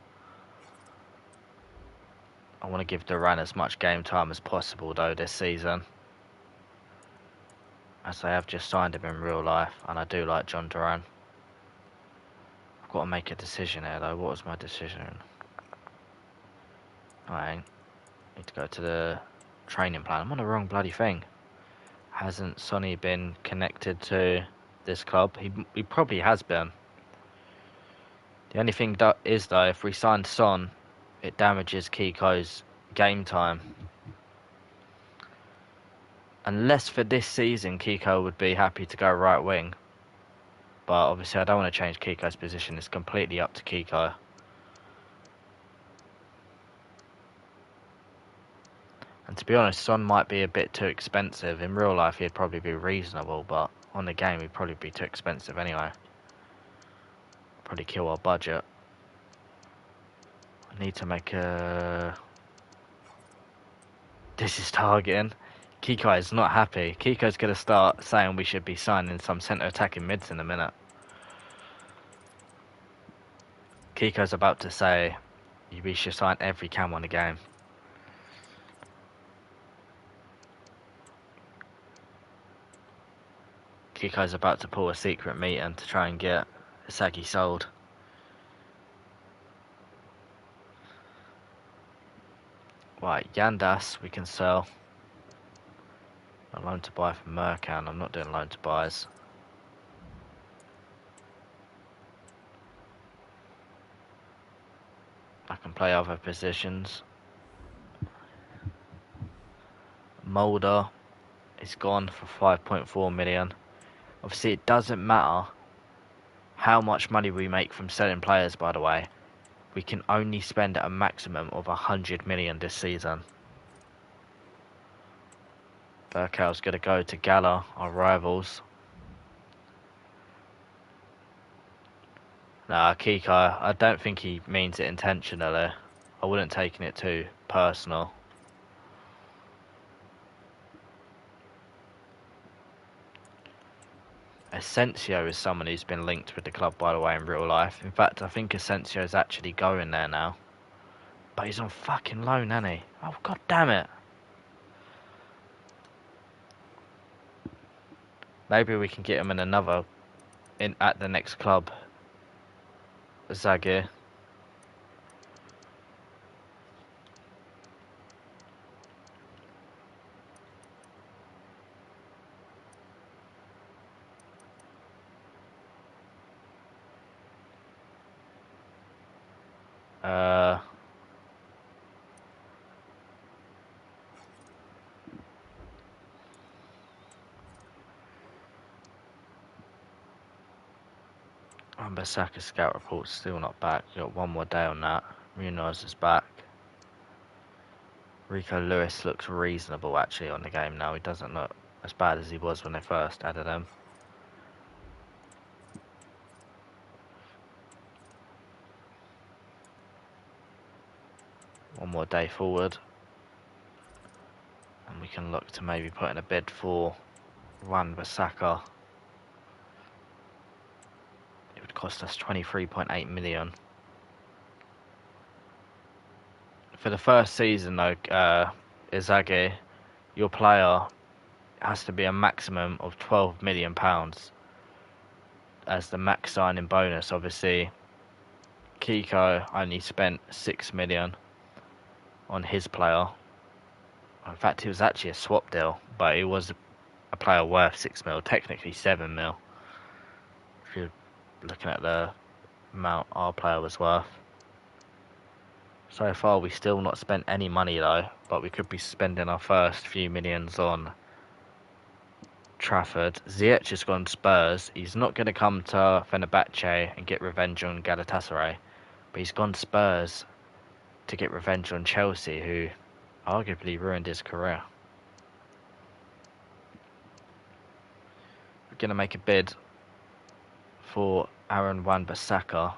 I want to give Duran as much game time as possible though this season, as they have just signed him in real life, and I do like John Duran. I've got to make a decision here though. What was my decision? I need to go to the training plan. I'm on the wrong bloody thing. Hasn't Sonny been connected to this club? He probably has been. The only thing that is though, if we sign Son, it damages Kiko's game time. Unless for this season, Kiko would be happy to go right wing. But obviously I don't want to change Kiko's position. It's completely up to Kiko. And to be honest, Son might be a bit too expensive. In real life, he'd probably be reasonable, but on the game, he'd probably be too expensive anyway. Probably kill our budget. I need to make a... This is targeting. Kiko is not happy. Kiko's going to start saying we should be signing some centre attacking mids in a minute. Kiko's about to say we should sign every cam on the game. Kiko's about to pull a secret meeting to try and get Isagi sold. Right, Yandas we can sell. A loan to buy from Mercan. I'm not doing loan to buys. I can play other positions. Mulder is gone for 5.4 million. Obviously, it doesn't matter how much money we make from selling players, by the way. We can only spend a maximum of 100 million this season. Burkow's going to go to Gala, our rivals. Nah, Kiko, I don't think he means it intentionally. I wouldn't taken it too personal. Asensio is someone who's been linked with the club, by the way, in real life. In fact, I think Asensio is actually going there now. But he's on fucking loan, isn't he? Oh, god damn it. Maybe we can get him at the next club. Zagir. Ambasaka scout report's still not back. Got one more day on that. Munoz is back. Rico Lewis looks reasonable actually on the game now. He doesn't look as bad as he was when they first added him. One more day forward. And we can look to maybe put in a bid for Wan-Bissaka. It would cost us 23.8 million. For the first season though, Izagi, your player has to be a maximum of £12 million as the max signing bonus. Obviously, Kiko only spent 6 million on his player. In fact, it was actually a swap deal, but it was a player worth 6 mil, technically 7 mil. If you're looking at the amount our player was worth. So far, we still not spent any money though, but we could be spending our first few millions on Trafford. Ziyech has gone Spurs. He's not going to come to Fenerbahce and get revenge on Galatasaray, but he's gone Spurs to get revenge on Chelsea, who arguably ruined his career. We're going to make a bid for Aaron Wan-Bissaka.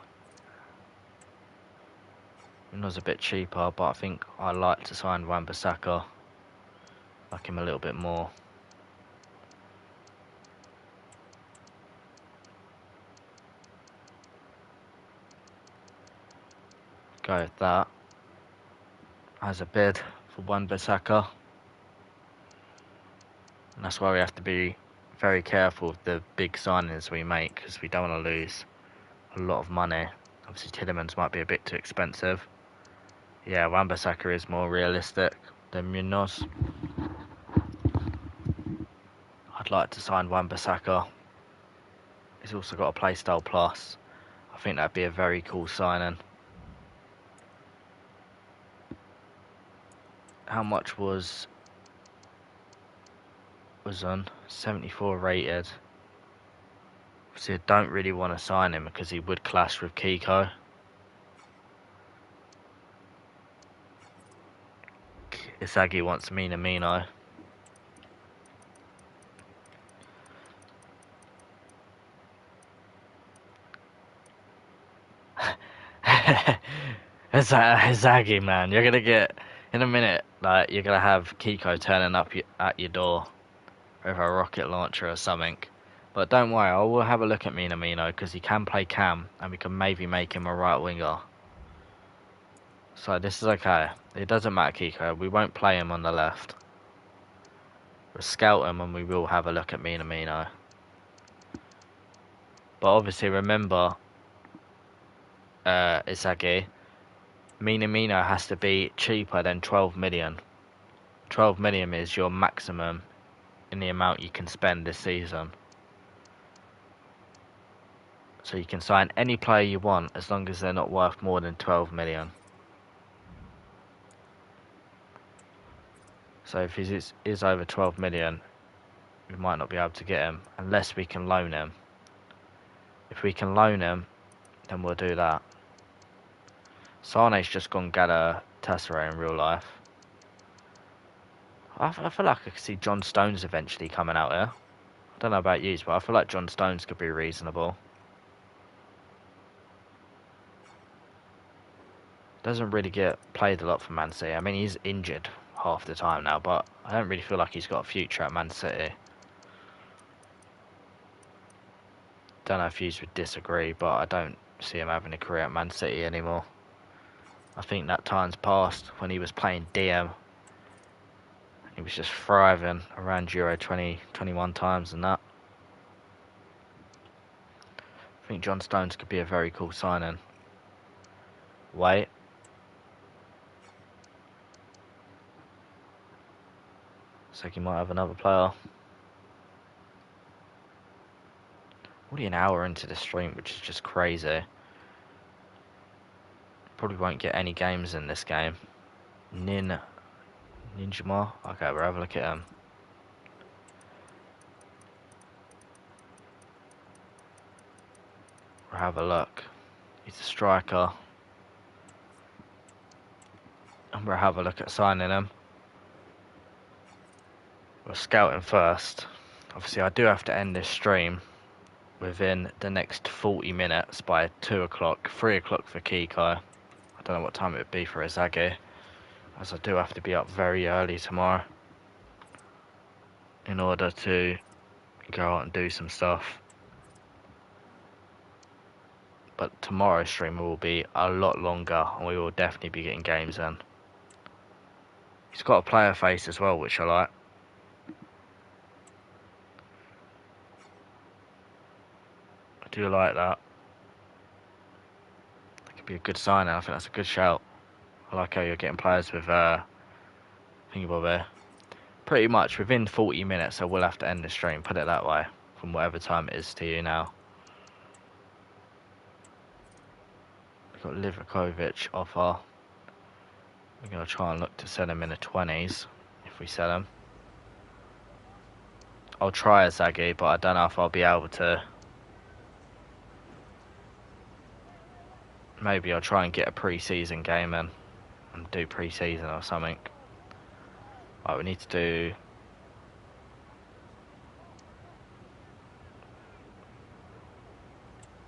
It was a bit cheaper, but I think I like to sign Wan-Bissaka. Like him a little bit more. Go with that as a bid for Wan-Bissaka. And that's why we have to be very careful with the big signings we make, because we don't want to lose a lot of money. Obviously Tielemans might be a bit too expensive. Yeah, Wan-Bissaka is more realistic than Munoz. I'd like to sign Wan-Bissaka. He's also got a playstyle plus. I think that'd be a very cool signing. How much was was on 74 rated. So I don't really want to sign him because he would clash with Kiko. Isagi wants Minamino. Isagi, man, you're gonna get in a minute. Like you're gonna have Kiko turning up at your door with a rocket launcher or something. But don't worry, I will have a look at Minamino because he can play cam, and we can maybe make him a right winger. So this is okay. It doesn't matter, Kiko. We won't play him on the left. We'll scout him, and we will have a look at Minamino. But obviously, remember, Isagi, Minamino has to be cheaper than 12 million. 12 million is your maximum in the amount you can spend this season. So you can sign any player you want as long as they're not worth more than 12 million. So if he is over 12 million, we might not be able to get him unless we can loan him. If we can loan him, then we'll do that. Sane's just gone gather Tesserae in real life. I feel like I could see John Stones eventually coming out here. I don't know about you, but I feel like John Stones could be reasonable. Doesn't really get played a lot for Man City. I mean, he's injured half the time now, but I don't really feel like he's got a future at Man City. Don't know if you would disagree, but I don't see him having a career at Man City anymore. I think that time's past when he was playing DM. He was just thriving around Euro 2021 times and that. I think John Stones could be a very cool signing. Wait. Looks like he might have another player. Already an hour into the stream, which is just crazy. Probably won't get any games in this game. Ninjama. Okay, we'll have a look at him. We'll have a look. He's a striker. And we'll have a look at signing him. We'll scout him first. Obviously, I do have to end this stream within the next 40 minutes by 2 o'clock, 3 o'clock for Kiko. I don't know what time it would be for Isagi, as I do have to be up very early tomorrow in order to go out and do some stuff. But tomorrow's stream will be a lot longer and we will definitely be getting games in. He's got a player face as well, which I like. I do like that. That could be a good signing. I think that's a good shout. I like how you're getting players with thingy pretty much within 40 minutes I will have to end the stream, put it that way, from whatever time it is to you now. We've got Livakovic offer. We're going to try and look to sell him in the 20s if we sell him. I'll try Isagi, but I don't know if I'll be able to. Maybe I'll try and get a pre-season game in and do pre-season or something. Right, we need to do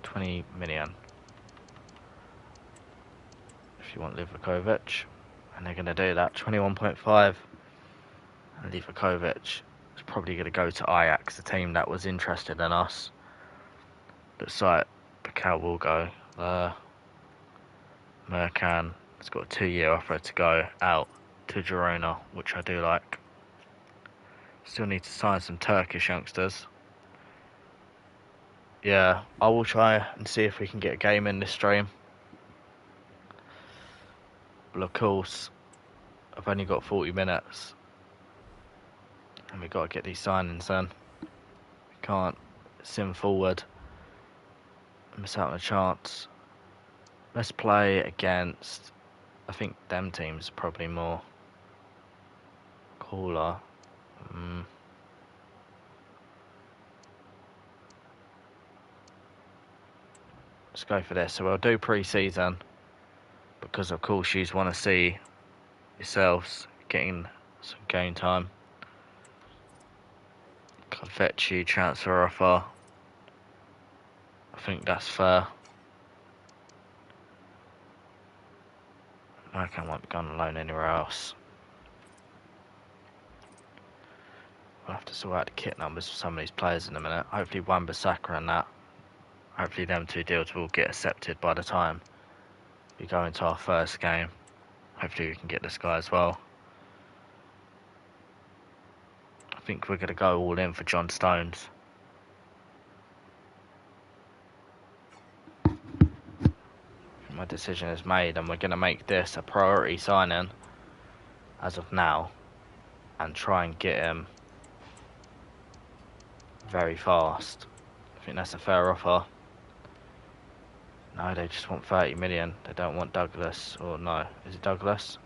20 million if you want Livakovic, and they're going to do that. 21.5, and Livakovic is probably going to go to Ajax, the team that was interested in us. Looks like Pakal will go. Mercan has got a 2-year offer to go out to Girona, which I do like. Still need to sign some Turkish youngsters. Yeah, I will try and see if we can get a game in this stream. But of course, I've only got 40 minutes. And we've got to get these signings in. We can't sim forward and miss out on a chance. Let's play against, I think them teams probably more cooler. let's go for this. So we'll do pre-season because of course you want to see yourselves getting some game time. Confetti transfer offer. I think that's fair. I won't be going on loan anywhere else. We'll have to sort out the kit numbers for some of these players in a minute. Hopefully Wan-Bissaka and that. Hopefully them two deals will get accepted by the time we go into our first game. Hopefully we can get this guy as well. I think we're going to go all in for John Stones. My decision is made and we're going to make this a priority signing as of now and try and get him very fast. I think that's a fair offer. No, they just want 30 million. They don't want Douglas. Or no, is it Douglas?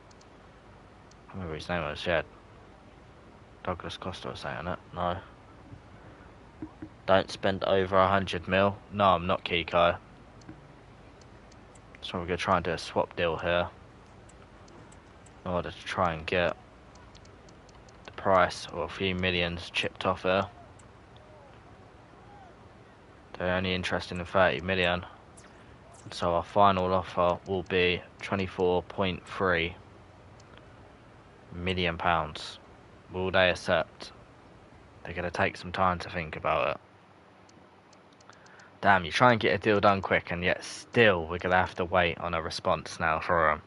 I remember his name was, yeah. Douglas Costa or saying it. No. Don't spend over 100 mil. No, I'm not Kiko. So we're going to try and do a swap deal here in order to try and get the price or a few millions chipped off here. They're only interested in 30 million. So our final offer will be £24.3 million. Will they accept? They're going to take some time to think about it. Damn, you try and get a deal done quick and yet still we're going to have to wait on a response now for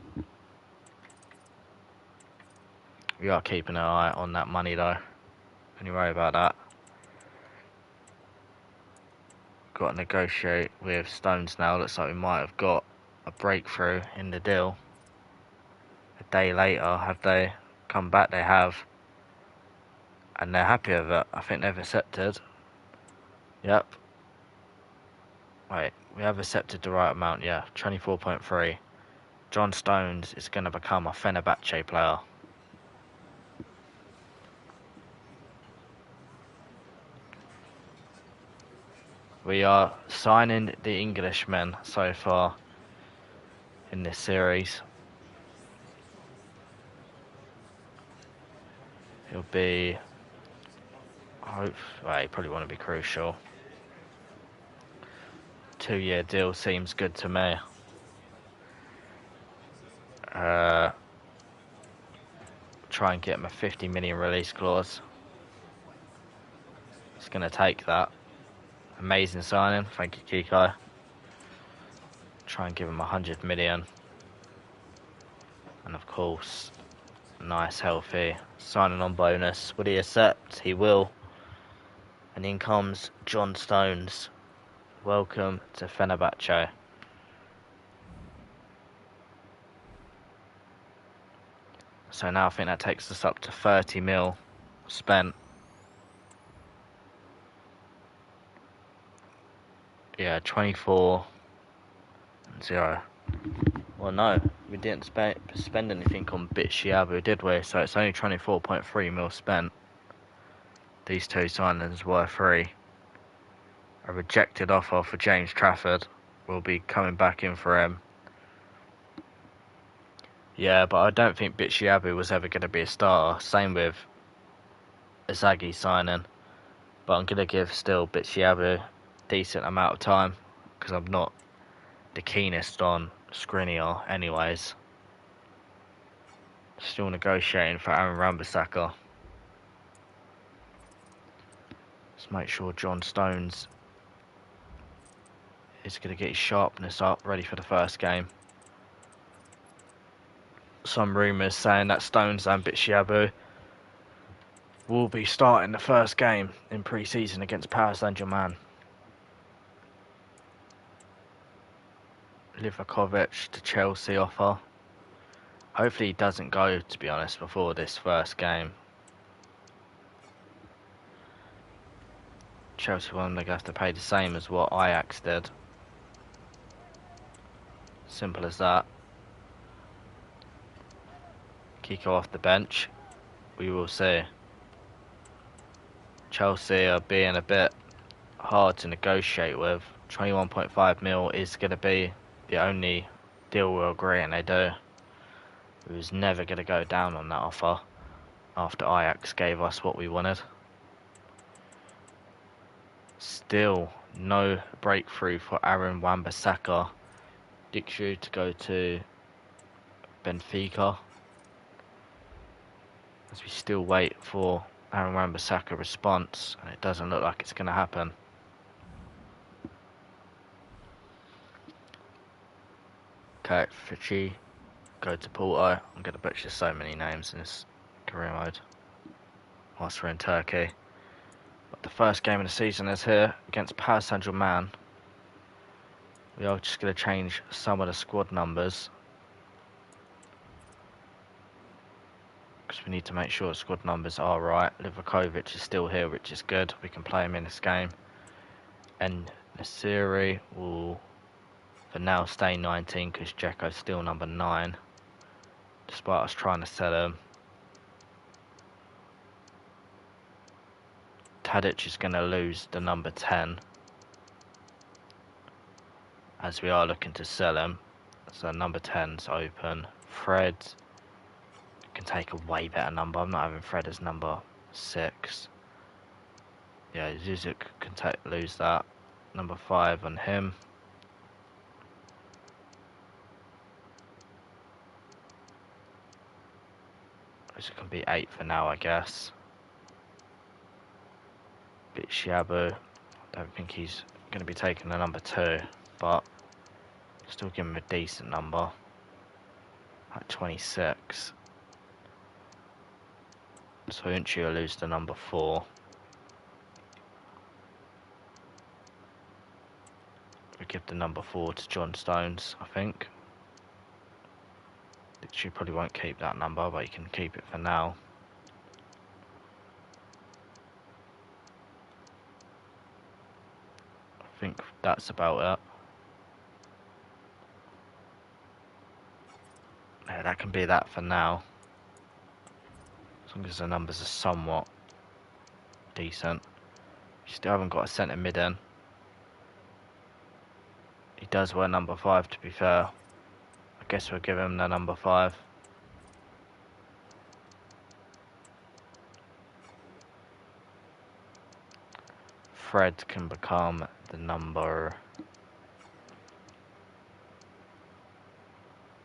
them. We are keeping an eye on that money though. Don't you worry about that. Got to negotiate with Stones now. Looks like we might have got a breakthrough in the deal. A day later, have they come back? They have. And they're happy with it. I think they've accepted. Yep. Wait, we have accepted the right amount, yeah. 24.3. John Stones is going to become a Fenerbahce player. We are signing the Englishmen so far in this series. He'll be... well, he probably won't be crucial. 2-year deal seems good to me. Try and get him a 50 million release clause. It's going to take that. Amazing signing. Thank you, Kiko. Try and give him 100 million. And of course, nice, healthy signing on bonus. Would he accept? He will. And in comes John Stones. Welcome to Fenerbahce. So now I think that takes us up to 30 mil spent. Yeah, 24-0. Well, no, we didn't spend anything on Bitshiabu, did we? So it's only 24.3 mil spent. These two signings were free. A rejected offer for James Trafford will be coming back in for him. Yeah, but I don't think Bitshiabu was ever going to be a starter. Same with Izagi signing. But I'm going to give still Bitshiabu a decent amount of time because I'm not the keenest on Skriniar anyways. Still negotiating for Aaron Wan-Bissaka. Let's make sure John Stones is going to get his sharpness up, ready for the first game. Some rumours saying that Stones and Bitshiabu will be starting the first game in pre-season against Paris Saint-Germain. Livakovic to Chelsea offer. Hopefully he doesn't go, to be honest, before this first game. Chelsea they're going to have to pay the same as what Ajax did. Simple as that. Kiko off the bench. We will see. Chelsea are being a bit hard to negotiate with. 21.5 mil is going to be the only deal we'll agree, and they do. We was never going to go down on that offer after Ajax gave us what we wanted. Still no breakthrough for Aaron Wan-Bissaka. Dixu to go to Benfica, as we still wait for Aaron Wan-Bissaka response, and it doesn't look like it's going to happen. Okay, Fichi, go to Porto. I'm going to butcher so many names in this career mode whilst we're in Turkey. But the first game of the season is here against Paris Saint-Germain. We are just going to change some of the squad numbers, because we need to make sure the squad numbers are right. Livakovic is still here, which is good. We can play him in this game. And Nasiri will for now stay 19 because Dzeko's still number 9, despite us trying to sell him. Tadic is going to lose the number 10, as we are looking to sell him. So number 10's open. Fred can take a way better number. I'm not having Fred as number 6. Yeah, Zuzuk can lose that. Number 5 on him. This can be 8 for now, I guess. Bit Shiabu. I don't think he's going to be taking the number 2, but still give him a decent number at 26. So Unchi will lose the number 4. We give the number 4 to John Stones, I think. She probably won't keep that number, but you can keep it for now. I think that's about it. Yeah, that can be that for now, as long as the numbers are somewhat decent. Still haven't got a centre mid in. He does wear number 5, to be fair. I guess we'll give him the number 5. Fred can become the number...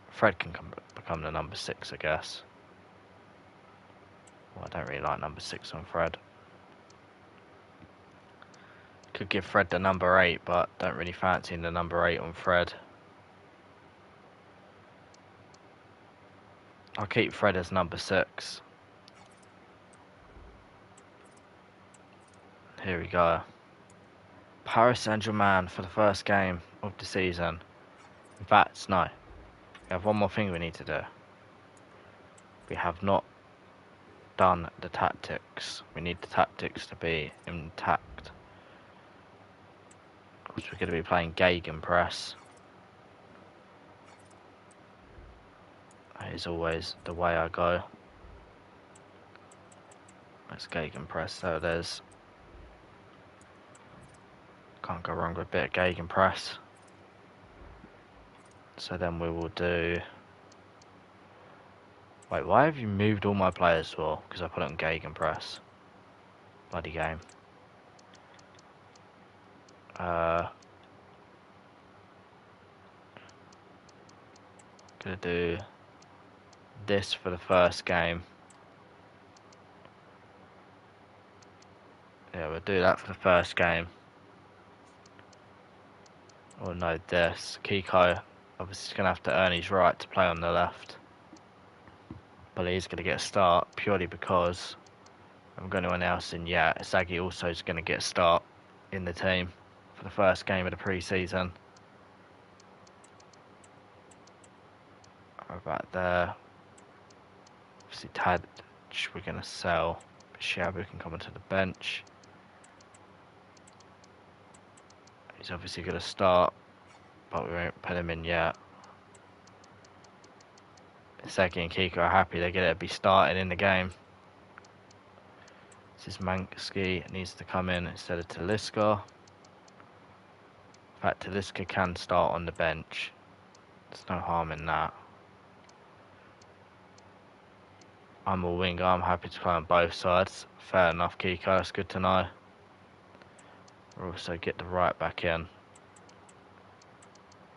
Fred can become the number 6, I guess. Well, I don't really like number 6 on Fred. Could give Fred the number 8, but don't really fancy the number 8 on Fred. I'll keep Fred as number 6. Here we go. Paris Saint-Germain for the first game of the season. In fact, no. We have one more thing we need to do. We have not done the tactics. We need the tactics to be intact. Of course, we're going to be playing Gegenpress. That is always the way I go. Let's Gegenpress. There it is. Can't go wrong with a bit of Gegenpress. So then we will do... Wait, why have you moved all my players for? Because I put it on Gegenpress. Bloody game. Gonna do this for the first game. Yeah, we'll do that for the first game. Oh no, this. Kiko obviously going to have to earn his right to play on the left. But he's going to get a start purely because I haven't got anyone else in yet. Sagi also is going to get a start in the team for the first game of the pre-season. About there. Obviously Tadic we're going to sell. Shabu can come onto the bench. He's obviously going to start, but we won't put him in yet. Seki and Kiko are happy they're going to be starting in the game. This is Manski, needs to come in instead of Talisca. In fact, Talisca can start on the bench. There's no harm in that. I'm a winger. I'm happy to play on both sides. Fair enough, Kiko. That's good to know. We'll also get the right back in.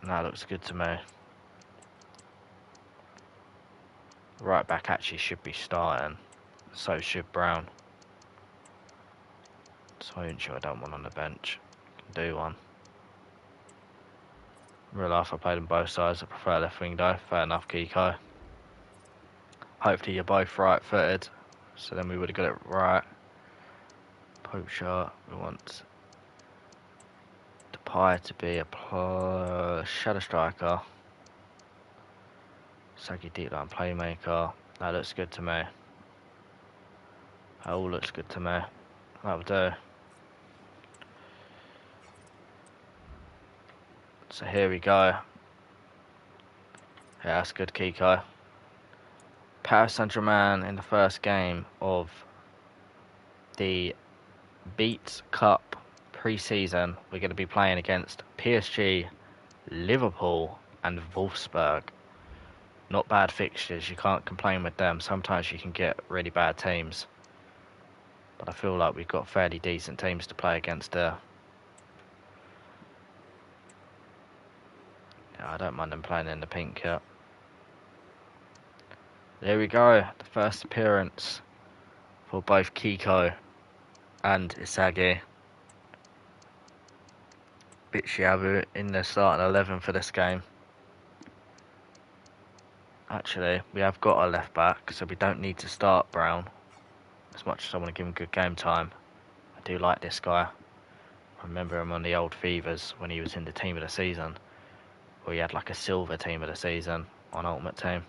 That looks good to me. Right back actually should be starting. So should Brown. So I'm sure I don't want on the bench. Can do one. In real life I played on both sides. I prefer left wing though. Fair enough, Kiko. Hopefully you're both right footed. So then we would have got it right. Pope shot. We want Depay to be a shadow striker. Saki deep line playmaker. That looks good to me. That all looks good to me. That'll do. So here we go. Yeah, that's good, Kiko. Paris Saint-Germain in the first game of the Beats Cup pre-season. We're going to be playing against PSG, Liverpool and Wolfsburg. Not bad fixtures, you can't complain with them. Sometimes you can get really bad teams. But I feel like we've got fairly decent teams to play against there. Yeah, I don't mind them playing in the pink kit. There we go, the first appearance for both Kiko and Isagi. Bichiabu in the starting 11 for this game. Actually, we have got a left back, so we don't need to start Brown. As much as I want to give him good game time, I do like this guy. I remember him on the old Fevers when he was in the team of the season, where he had like a silver team of the season on Ultimate Team.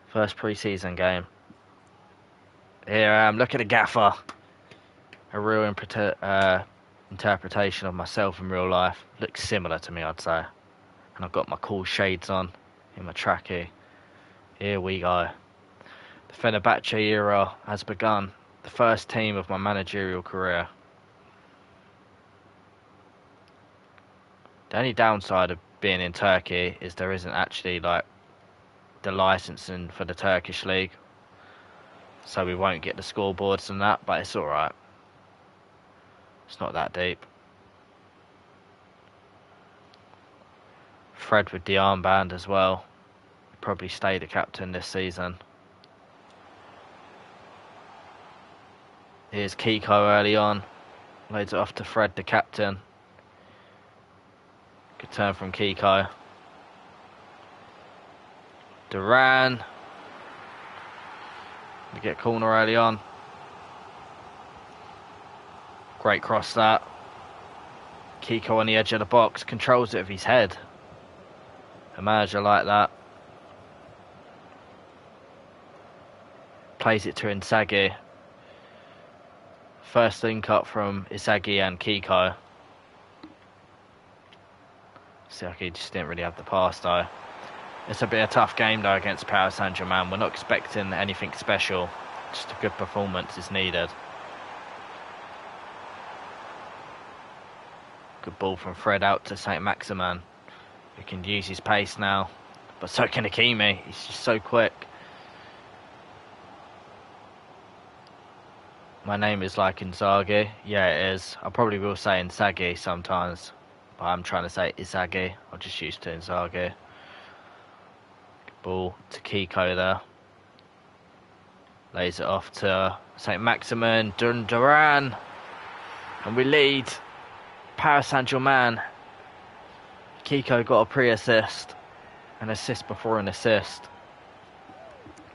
First pre-season game. Here I am, look at the gaffer. A real interpretation of myself in real life. Looks similar to me, I'd say. And I've got my cool shades on in my trackie. Here we go. The Fenerbahce era has begun. The first team of my managerial career. The only downside of being in Turkey is there isn't actually like the licensing for the Turkish league, so we won't get the scoreboards and that, but it's alright. It's not that deep. Fred with the armband as well. Probably stay the captain this season. Here's Kiko early on. Loads it off to Fred, the captain. Good turn from Kiko. Duran. We get corner early on. Great cross that. Kiko on the edge of the box. Controls it with his head. A manager like that. Plays it to Inzaghi. First link up from Inzaghi and Kiko. Inzaghi just didn't really have the pass though. It's a bit of a tough game though against Paris Saint-Germain. We're not expecting anything special. Just a good performance is needed. Good ball from Fred out to Saint-Maximin. He can use his pace now. But so can Hakimi. He's just so quick. My name is like Inzaghi. Yeah, it is. I probably will say Inzaghi sometimes. But I'm trying to say Inzaghi. I'll just use to Inzaghi. Ball to Kiko there. Lays it off to Saint-Maximin. Duran. And we lead. Paris Saint-Germain. Kiko got a pre-assist. An assist before an assist.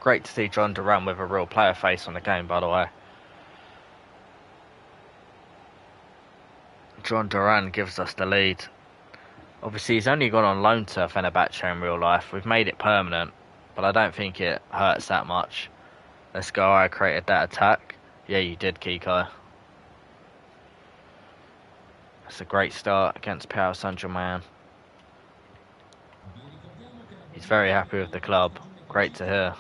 Great to see John Duran with a real player face on the game, by the way. John Duran gives us the lead. Obviously, he's only gone on loan to Fenerbahce in real life. We've made it permanent, but I don't think it hurts that much. Let's go. I created that attack. Yeah, you did, Kiko. That's a great start against Paris Saint-Germain. He's very happy with the club. Great to hear.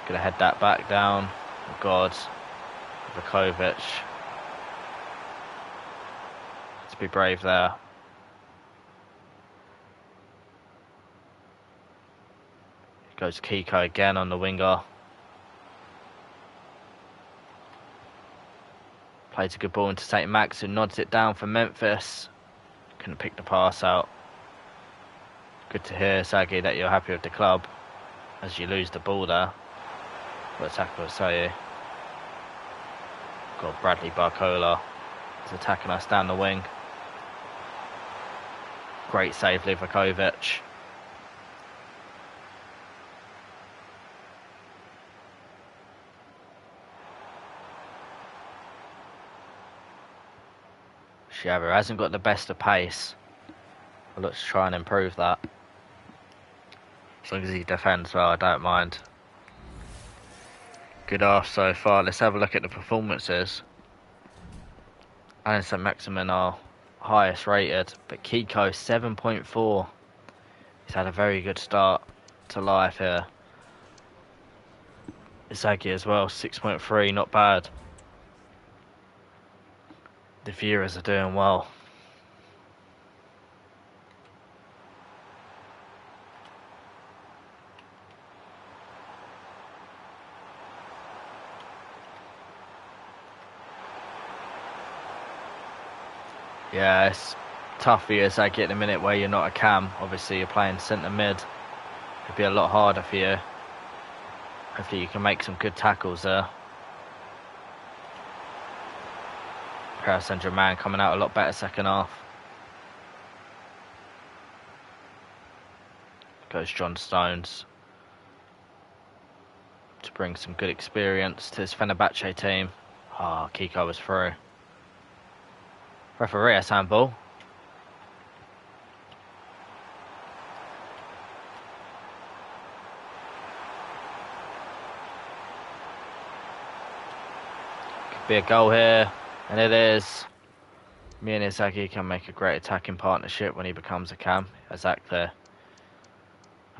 Gonna head that back down. Oh God, Vukovic. Let's be brave there. Goes Kiko again on the winger. Plays a good ball into St. Max, who nods it down for Memphis. Couldn't pick the pass out. Good to hear, Sagi, that you're happy with the club as you lose the ball there. What a tackle, say. Got Bradley Barcola is attacking us down the wing. Great save, Livakovic. Shiava hasn't got the best of pace. But let's try and improve that. As long as he defends well, I don't mind. Good half so far. Let's have a look at the performances. And St. Maximin are highest rated, but Kiko 7.4. He's had a very good start to life here. Izagi as well, 6.3, not bad. The viewers are doing well. Yeah, it's tough for you, Izagi, at the minute where you're not a cam. Obviously, you're playing centre mid. It'd be a lot harder for you. Hopefully, you can make some good tackles there. Paris Saint-Germain coming out a lot better second half. Goes John Stones to bring some good experience to his Fenerbahce team. Ah, Kiko was through. Referee, a handball. Could be a goal here, and it is. Me and Izagi can make a great attacking partnership when he becomes a cam. Exactly. And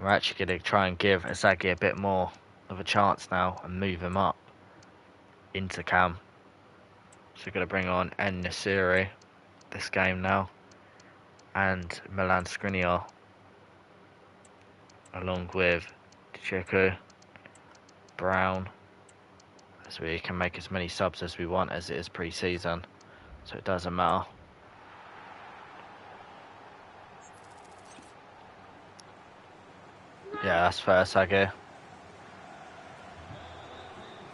we're actually going to try and give Izagi a bit more of a chance now and move him up into cam. So we're going to bring on En Nasiri this game now, and Milan Skriniar along with Djeku, Brown, so we can make as many subs as we want, as it is pre-season, so it doesn't matter. Yeah, that's fair, Sagi.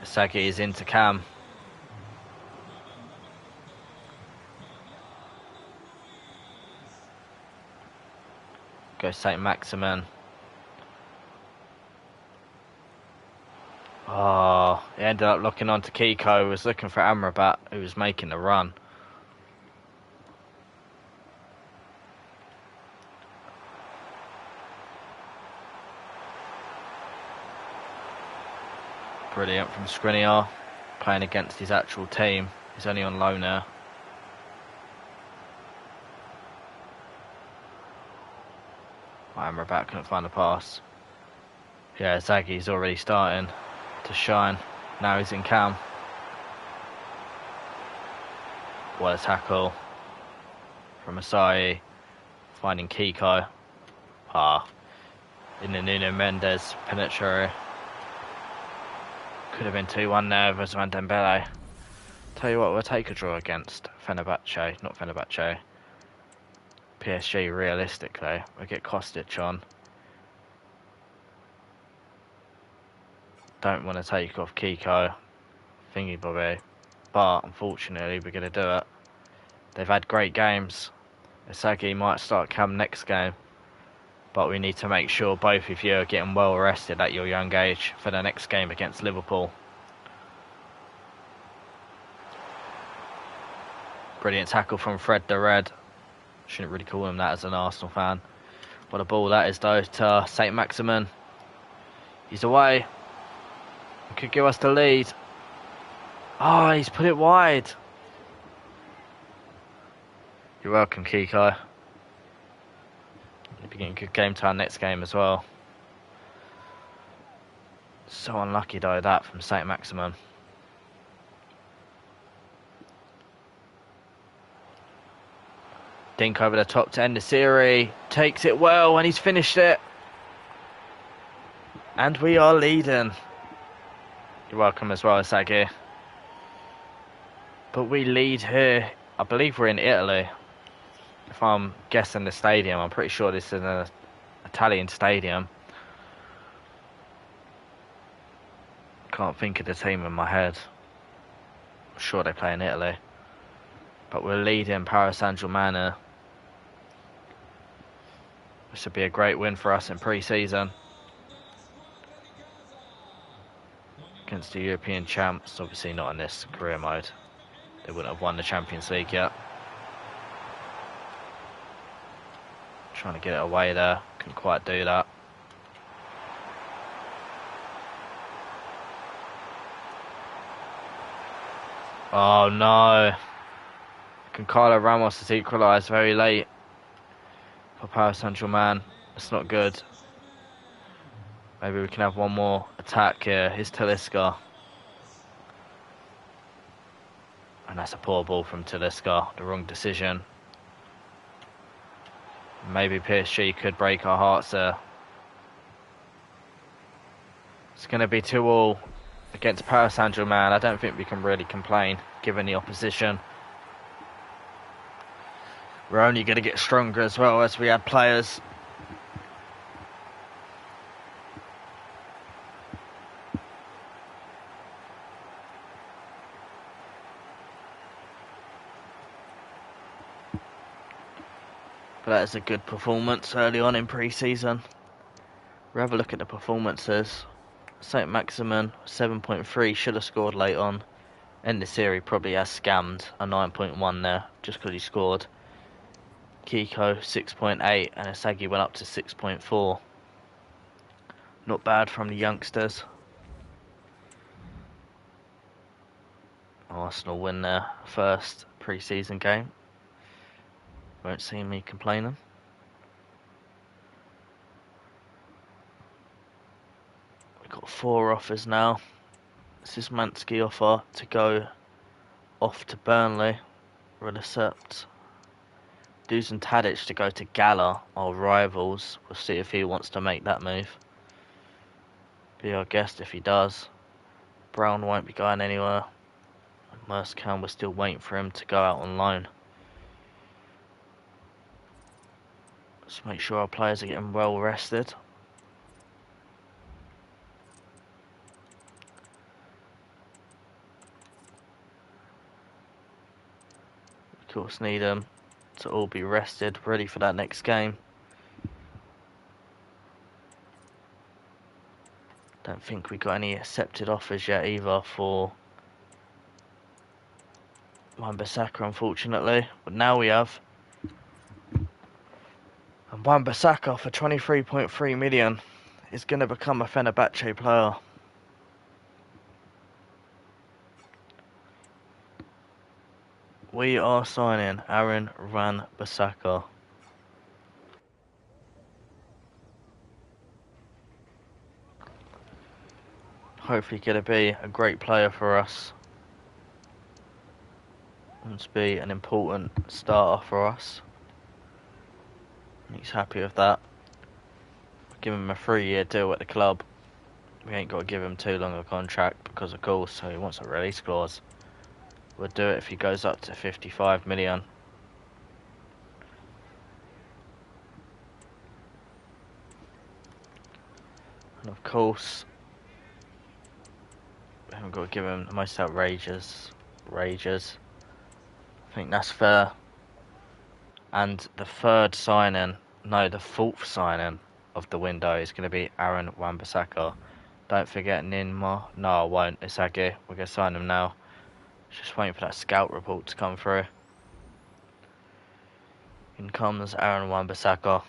Sagi is into cam. Goes St. Maximin. Oh, he ended up locking onto Kiko, was looking for Amrabat, who was making the run. Brilliant from Skriniar, playing against his actual team. He's only on loan now. Amrabat couldn't find a pass. Yeah, Zagi's already starting to shine. Now he's in cam. What a tackle from Asai, finding Kiko. In the Nuno Mendes penetratory. Could have been 2-1 there with Ousmane Dembele. Tell you what, we'll take a draw against Fenerbahce, not Fenerbahce. PSG, realistically. We'll get Kostic on. Don't want to take off Kiko, thingy Bobby, but unfortunately we're going to do it. They've had great games. Isagi might start cam next game, but we need to make sure both of you are getting well rested at your young age for the next game against Liverpool. Brilliant tackle from Fred the Red. Shouldn't really call him that as an Arsenal fan. What a ball that is though to St. Maximin. He's away. He could give us the lead. Oh, he's put it wide. You're welcome, Kiko. You'll be getting a good game to our next game as well. So unlucky though, that from Saint Maximin. Dink over the top to end the series. Takes it well and he's finished it. And we are leading. You're welcome as well, Sagi. But we lead here. I believe we're in Italy. If I'm guessing the stadium, I'm pretty sure this is an Italian stadium. Can't think of the team in my head. I'm sure they play in Italy. But we're leading Paris Saint-Germain here. This would be a great win for us in pre-season. Against the European champs. Obviously not in this career mode. They wouldn't have won the Champions League yet. Trying to get it away there. Couldn't quite do that. Oh no. Carlo Ramos has equalised very late for Paris Saint-Germain. It's not good. Maybe we can have one more attack here. Here's Talisca. And that's a poor ball from Talisca. The wrong decision. Maybe PSG could break our hearts there. It's going to be 2-2 against Paris Saint-Germain. I don't think we can really complain given the opposition. We're only going to get stronger as well as we add players. But that is a good performance early on in pre-season. We'll have a look at the performances. Saint Maximin 7.3, should have scored late on. End the series probably has scammed a 9.1 there just because he scored. Kiko 6.8 and Asagi went up to 6.4. Not bad from the youngsters. Arsenal win their first pre-season game. Won't see me complaining. We've got 4 offers now. This is Mansky offer to go off to Burnley. We'll accept. Dusan Tadic to go to Gala, our rivals. We'll see if he wants to make that move. Be our guest if he does. Brown won't be going anywhere. Merskan, we're still waiting for him to go out on loan. Let's make sure our players are getting well rested. Of course, need them to all be rested, ready for that next game. Don't think we got any accepted offers yet either for Wan-Bissaka, unfortunately. But now we have. And Wan-Bissaka for 23.3 million is going to become a Fenerbahce player. We are signing Aaron Wan-Bissaka. Hopefully going to be a great player for us. Wants to be an important starter for us. He's happy with that. Give him a 3-year deal at the club. We ain't got to give him too long a contract because of course, so he wants a release clause. We'll do it if he goes up to 55 million. And of course, we haven't got to give him the most outrageous wages. I think that's fair. And the third signing, no, the fourth signing of the window is going to be Aaron Wan-Bissaka. Don't forget Ninma. No, I won't. Isagi. We're going to sign him now. Just waiting for that scout report to come through. In comes Aaron Wan-Bissaka.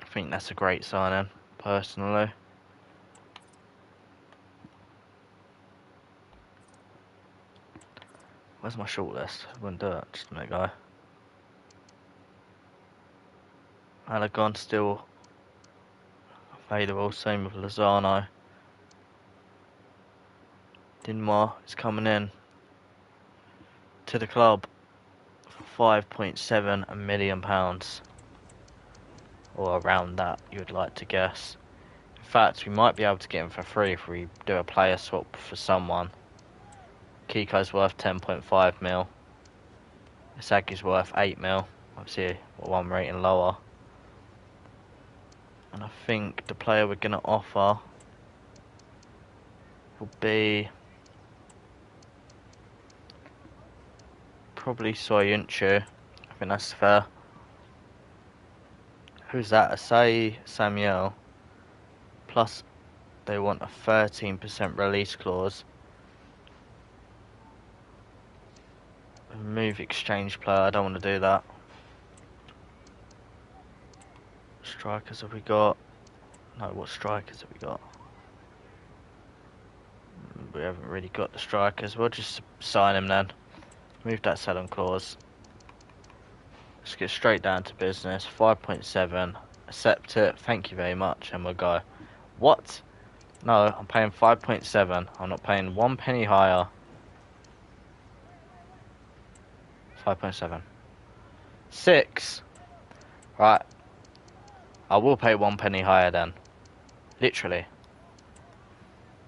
I think that's a great signing, personally. Where's my shortlist? Wouldn't do it. Just a minute, guy. Alagon still available. Same with Lozano. Dinmar is coming in to the club for £5.7 million. Or around that, you would like to guess. In fact, we might be able to get him for free if we do a player swap for someone. Kiko's worth 10.5 mil. Isagi's worth 8 mil. Obviously, one rating lower. And I think the player we're going to offer will be probably Soyuncu. I think that's fair. Who's that? Asai Samuel. Plus, they want a 13% release clause. Remove exchange player. I don't want to do that. Strikers have we got? No, what strikers have we got? We haven't really got the strikers. We'll just sign him then. Move that sell-on clause. Let's get straight down to business. 5.7. Accept it. Thank you very much. And we'll go. What? No, I'm paying 5.7. I'm not paying 1 penny higher. 5.7. 6. Right. I will pay 1 penny higher then. Literally.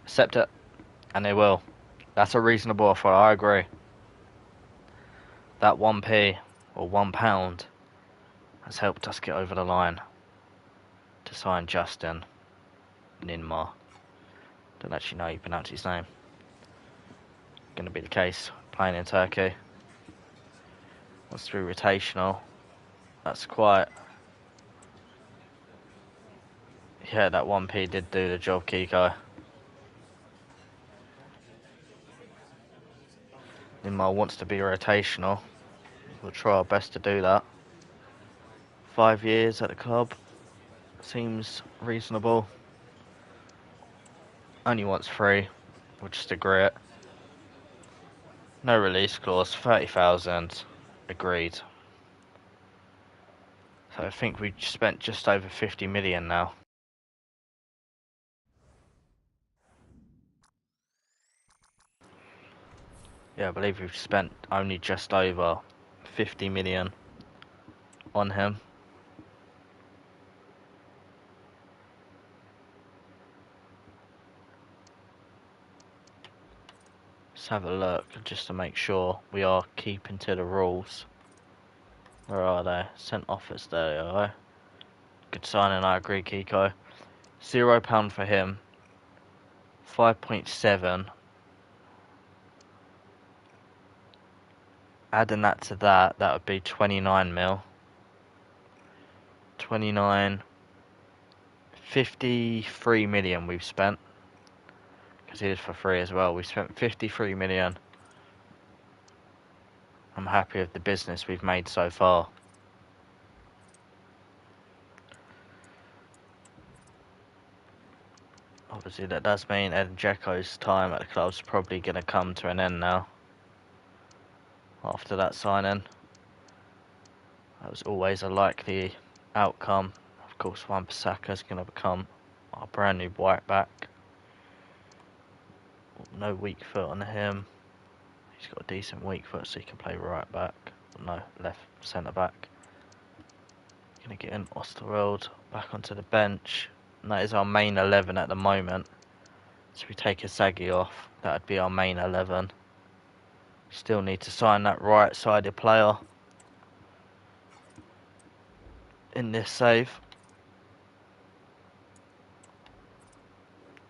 Accept it. And they will. That's a reasonable offer. I agree. That 1p or £1 has helped us get over the line to sign Justin Ninmar. Don't actually know how you pronounce his name. Going to be the case playing in Turkey. Wants to be rotational. That's quite. Yeah, that 1p did do the job, Kiko. Ninmar wants to be rotational. We'll try our best to do that. 5 years at the club seems reasonable. Only wants 3. We'll just agree it. No release clause. 30,000. Agreed. So I think we've spent just over 50 million now. Yeah, I believe we've spent only just over 50 million on him. Let's have a look just to make sure we are keeping to the rules. Where are they? Sent offers, there they are. Good signing, I agree, Kiko. £0 for him. 5.7. Adding that to that, that would be 29 mil. 29. 53 million we've spent. Because he is for free as well. We spent 53 million. I'm happy with the business we've made so far. Obviously that does mean Ed Dzeko's time at the club's probably going to come to an end now. After that signing. That was always a likely outcome. Of course, Wan-Bissaka is going to become our brand new right back. No weak foot on him. He's got a decent weak foot, so he can play right back. No, left centre back. Going to get in Osterwald back onto the bench. And that is our main 11 at the moment. So we take Isagi off. That would be our main 11. Still need to sign that right-sided player in this save.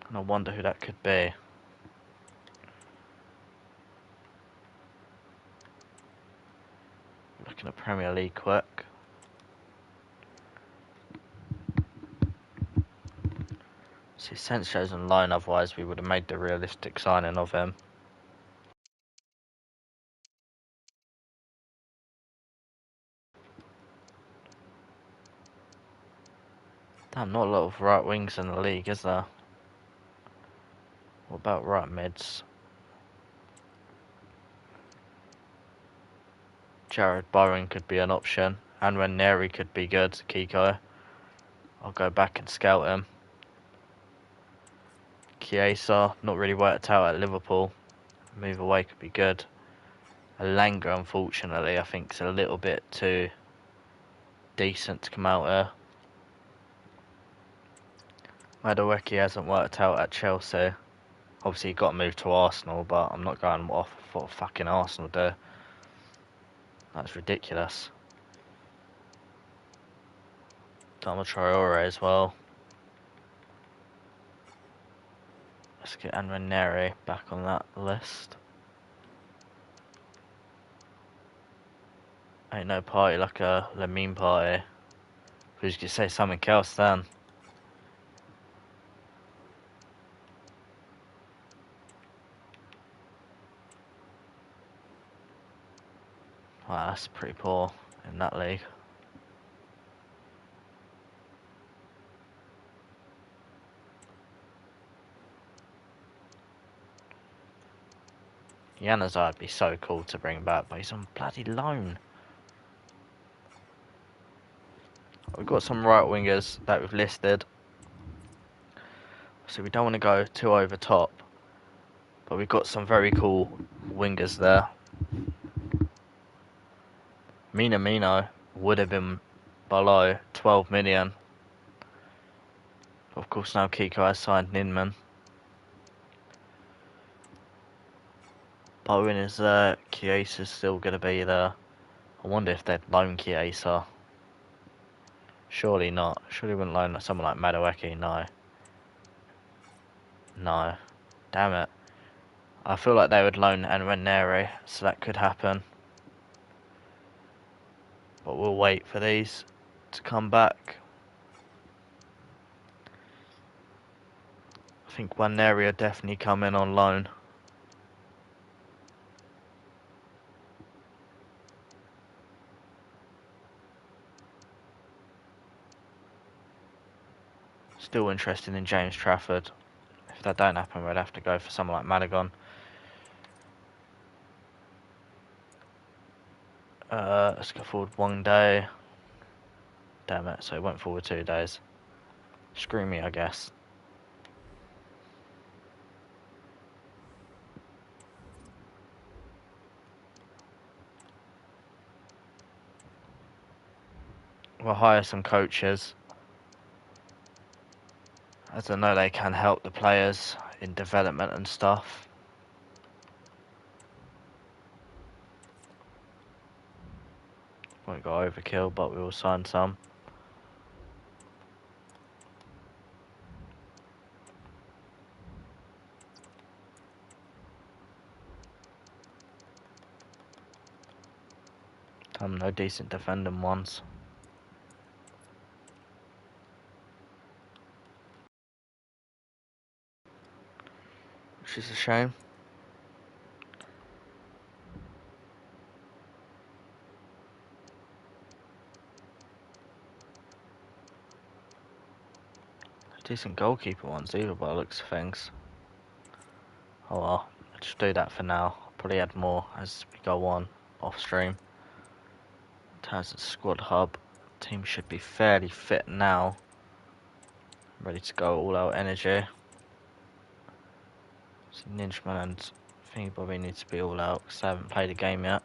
And I wonder who that could be. Looking at Premier League quick. See, Sancho's on loan, otherwise we would have made the realistic signing of him. Damn, not a lot of right wings in the league, is there? What about right mids? Jared Bowen could be an option. And Ranieri could be good. Kiko. I'll go back and scout him. Chiesa, not really worked out at Liverpool. Move away could be good. Alanga, unfortunately, I think is a little bit too decent to come out here. Madueke hasn't worked out at Chelsea. Obviously, he got moved to Arsenal, but I'm not going off what fucking Arsenal do. That's ridiculous. Dama Traore as well. Let's get Ranieri back on that list. Ain't no party like a Lamine party. Who's gonna say something else then? Wow, that's pretty poor in that league. Januzaj would be so cool to bring back, but he's on bloody loan. We've got some right wingers that we've listed. So we don't want to go too over top. But we've got some very cool wingers there. Minamino would have been below 12 million. Of course, now Kiko has signed Ninman. Bowen is there. Chiesa's still going to be there. I wonder if they'd loan Chiesa. Surely not. Surely wouldn't loan someone like Madueke. No. No. Damn it. I feel like they would loan Ranieri, so that could happen. But we'll wait for these to come back. I think Ranieri will definitely come in on loan. Still interested in James Trafford. If that don't happen, we'd have to go for someone like Madigan. Let's go forward 1 day. Damn it, so it went forward 2 days. Screw me, I guess. We'll hire some coaches, as I know they can help the players in development and stuff. Won't go overkill, but we will sign some. No decent defending ones. Which is a shame. Decent goalkeeper ones either by the looks of things. Oh well, I'll just do that for now. I'll probably add more as we go on off stream. In terms of squad hub, team should be fairly fit now. Ready to go all out energy. So Ninjaman and Thingy Bobby need to be all out because they haven't played a game yet.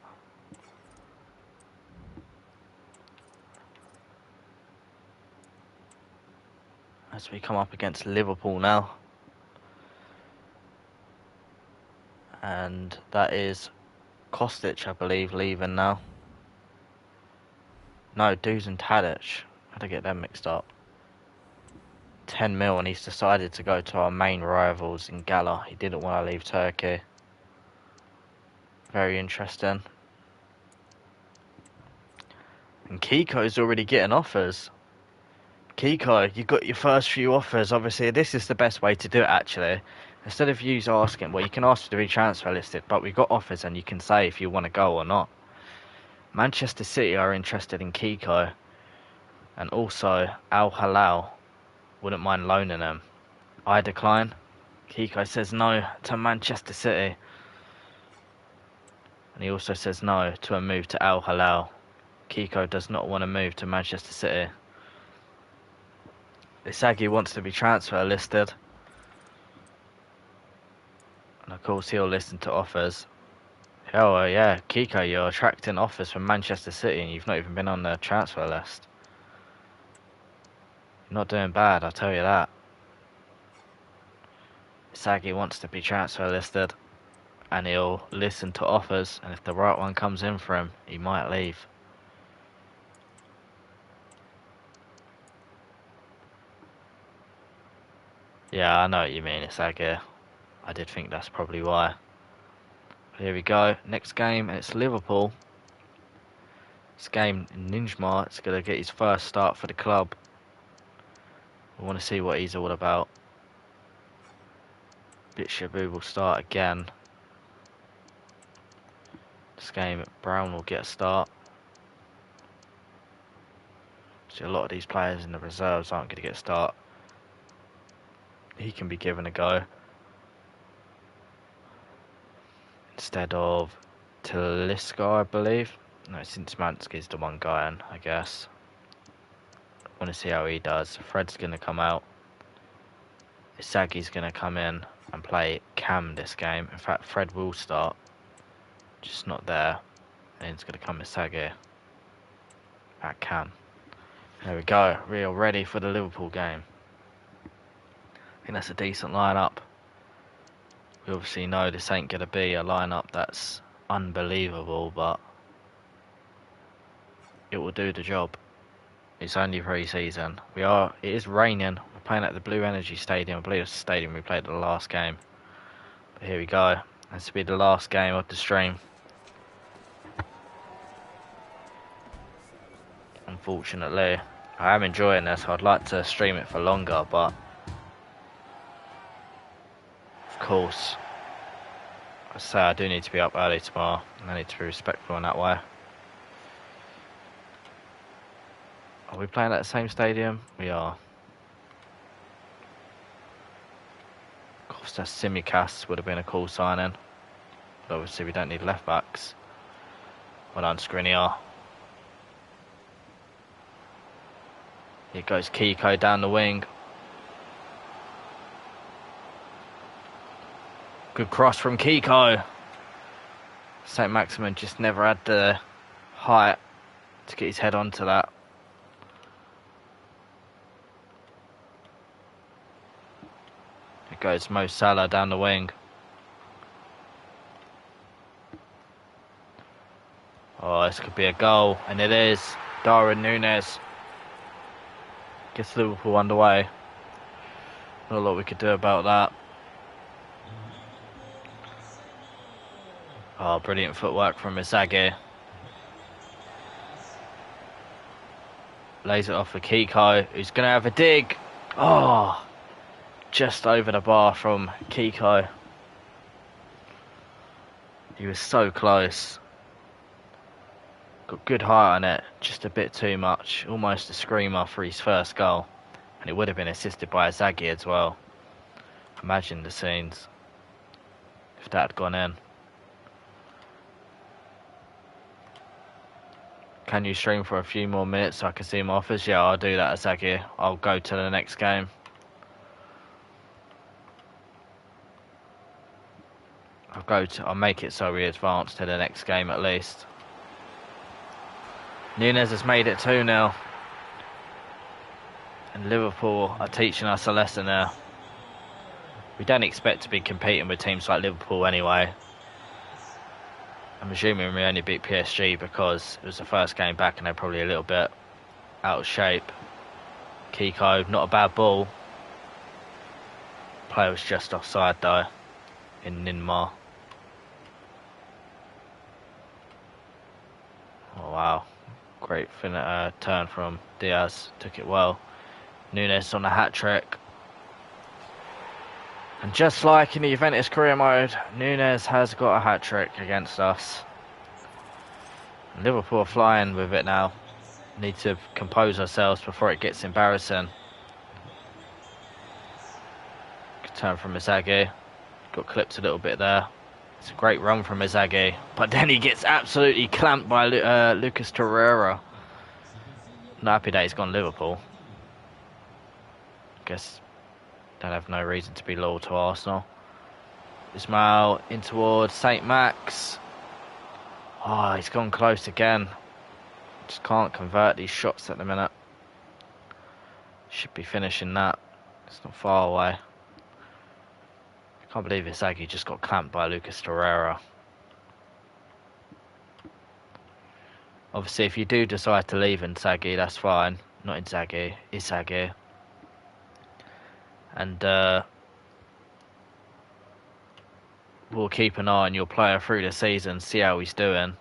As we come up against Liverpool now. And that is Kostic, I believe, leaving now. No, Dusan Tadic. Had to get them mixed up. 10 mil, and he's decided to go to our main rivals in Gala. He didn't want to leave Turkey. Very interesting. And Kiko's already getting offers. Kiko, you got your first few offers. Obviously, this is the best way to do it, actually. Instead of you asking, well, you can ask to be transfer listed, but we've got offers and you can say if you want to go or not. Manchester City are interested in Kiko. And also, Al Hilal wouldn't mind loaning him. I decline. Kiko says no to Manchester City. And he also says no to a move to Al Hilal. Kiko does not want to move to Manchester City. Isagi wants to be transfer listed. And of course he'll listen to offers. Oh yeah, Kiko, you're attracting offers from Manchester City and you've not even been on the transfer list. You're not doing bad, I'll tell you that. Isagi wants to be transfer listed. And he'll listen to offers, and if the right one comes in for him, he might leave. Yeah, I know what you mean, Isagi. I did think that's probably why. But here we go, next game, and it's Liverpool. This game, Ninjma is going to get his first start for the club. We want to see what he's all about. Bitshabu will start again. This game, Brown will get a start. See, a lot of these players in the reserves aren't going to get a start. He can be given a go. Instead of Talisca, I believe. No, since Mansky's the one guy in, I guess. I want to see how he does. Fred's going to come out. Isagi's going to come in and play Cam this game. In fact, Fred will start. Just not there. And it's going to come Isagi at Cam. There we go. Real ready for the Liverpool game. I think that's a decent lineup. We obviously know this ain't going to be a lineup that's unbelievable, but it will do the job. It's only pre-season. It is raining. We're playing at the Blue Energy Stadium. I believe it's the stadium we played the last game. But here we go. This will be the last game of the stream. Unfortunately, I am enjoying this. I'd like to stream it for longer, but of course, I say I do need to be up early tomorrow, and I need to be respectful in that way. Are we playing at the same stadium? We are. Kostas Tsimikas would have been a cool signing, but obviously we don't need left backs. Well done, Skriniar. Here goes Kiko down the wing. Good cross from Kiko. St. Maximin just never had the height to get his head onto that. Here goes Mo Salah down the wing. Oh, this could be a goal, and it is. Darwin Núñez gets Liverpool underway. Not a lot we could do about that. Oh, brilliant footwork from Isagi. Lays it off for Kiko, who's going to have a dig. Oh, just over the bar from Kiko. He was so close. Got good height on it, just a bit too much. Almost a screamer for his first goal. And it would have been assisted by Isagi as well. Imagine the scenes if that had gone in. Can you stream for a few more minutes so I can see my offers? Yeah, I'll do that, Isagi. I'll go to the next game. I'll make it so we advance to the next game at least. Núñez has made it 2-0. And Liverpool are teaching us a lesson there. We don't expect to be competing with teams like Liverpool anyway. I'm assuming we only beat PSG because it was the first game back and they're probably a little bit out of shape. Kiko, not a bad ball. Player was just offside though in Ninmar. Oh wow, great turn from Diaz, took it well. Núñez on a hat-trick. And just like in the Juventus career mode, Núñez has got a hat-trick against us. And Liverpool are flying with it now. Need to compose ourselves before it gets embarrassing. Good turn from Isagi. Got clipped a little bit there. It's a great run from Izagi, but then he gets absolutely clamped by Lucas Torreira. Not happy that he's gone Liverpool. Guess don't have no reason to be loyal to Arsenal. Ismail in towards St. Max. Oh, he's gone close again. Just can't convert these shots at the minute. Should be finishing that. It's not far away. I can't believe Izagi just got clamped by Lucas Torreira. Obviously, if you do decide to leave Inzaghi, that's fine. Not Inzaghi, Izagi. And we'll keep an eye on your player through the season, see how he's doing.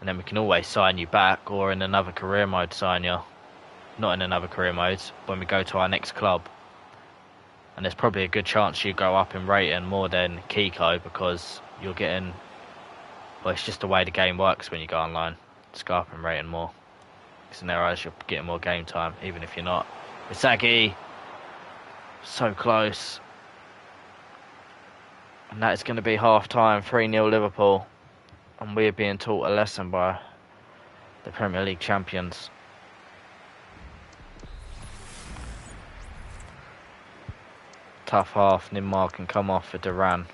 And then we can always sign you back, or in another career mode sign you. Not in another career mode, when we go to our next club. And there's probably a good chance you go up in rating more than Kiko, because you're getting... Well, it's just the way the game works when you go online. Just go up in rating more. Because in their eyes, you're getting more game time, even if you're not. Izagi, so close. And that is going to be half-time, 3-0 Liverpool. And we're being taught a lesson by the Premier League champions. Tough half, Neymar can come off for Duran.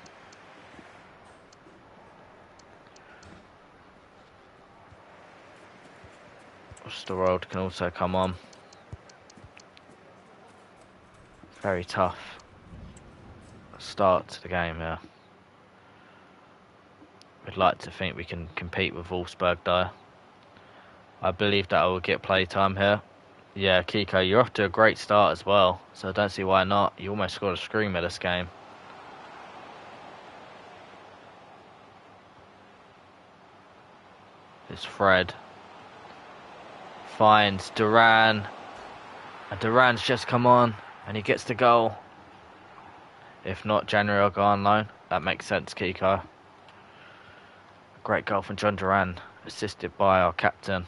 Osterwald can also come on. Very tough start to the game here. We'd like to think we can compete with Wolfsburg though. I believe that I will get playtime here. Yeah, Kiko, you're off to a great start as well, so I don't see why not. You almost scored a screamer this game. It's Fred. Finds Duran. And Duran's just come on, and he gets the goal. If not, January will go on loan. That makes sense, Kiko. Great goal from John Duran, assisted by our captain.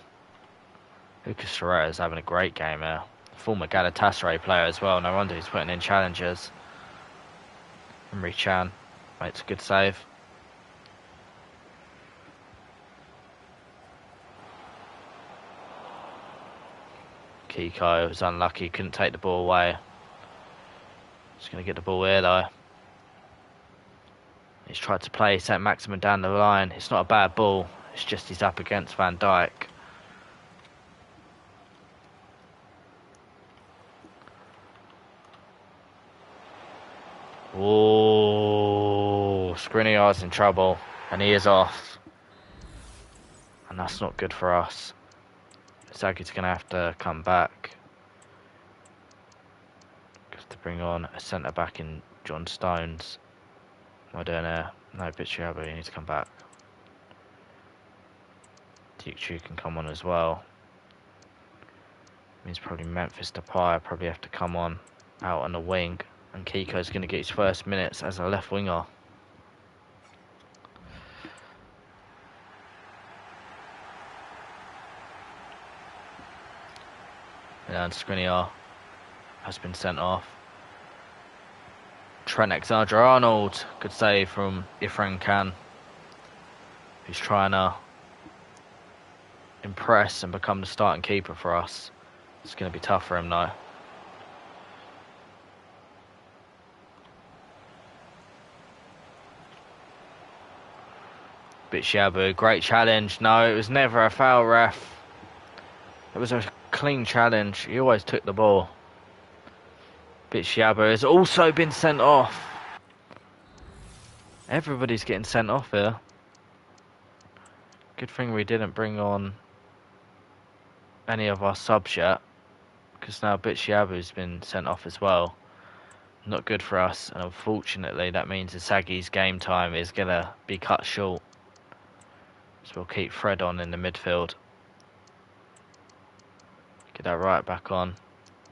Lucas Torreira is having a great game here. Former Galatasaray player as well. No wonder he's putting in challenges. Emre Can makes a good save. Kiko was unlucky, couldn't take the ball away. He's going to get the ball here though. He's tried to play St. Maximin down the line. It's not a bad ball. It's just he's up against Van Dijk. Oh, Skriniar's in trouble, and he is off. And that's not good for us. Zagi's going to have to come back. Have to bring on a centre-back in John Stones. What am I doing here? No, Bichiabo, you need to come back. Duke Chu can come on as well. Means probably Memphis Depay probably have to come on out on the wing. And Kiko's going to get his first minutes as a left winger. And Skriniar has been sent off. Trent Alexander-Arnold, good save from Ifran Khan, who's trying to impress and become the starting keeper for us. It's going to be tough for him though. Bichiabu, great challenge. No, it was never a foul, ref. It was a clean challenge. He always took the ball. Bichiabu has also been sent off. Everybody's getting sent off here. Good thing we didn't bring on any of our subs yet, because now Bichiabu's been sent off as well. Not good for us, and unfortunately that means Isagi's game time is going to be cut short. So we'll keep Fred on in the midfield. Get that right back on.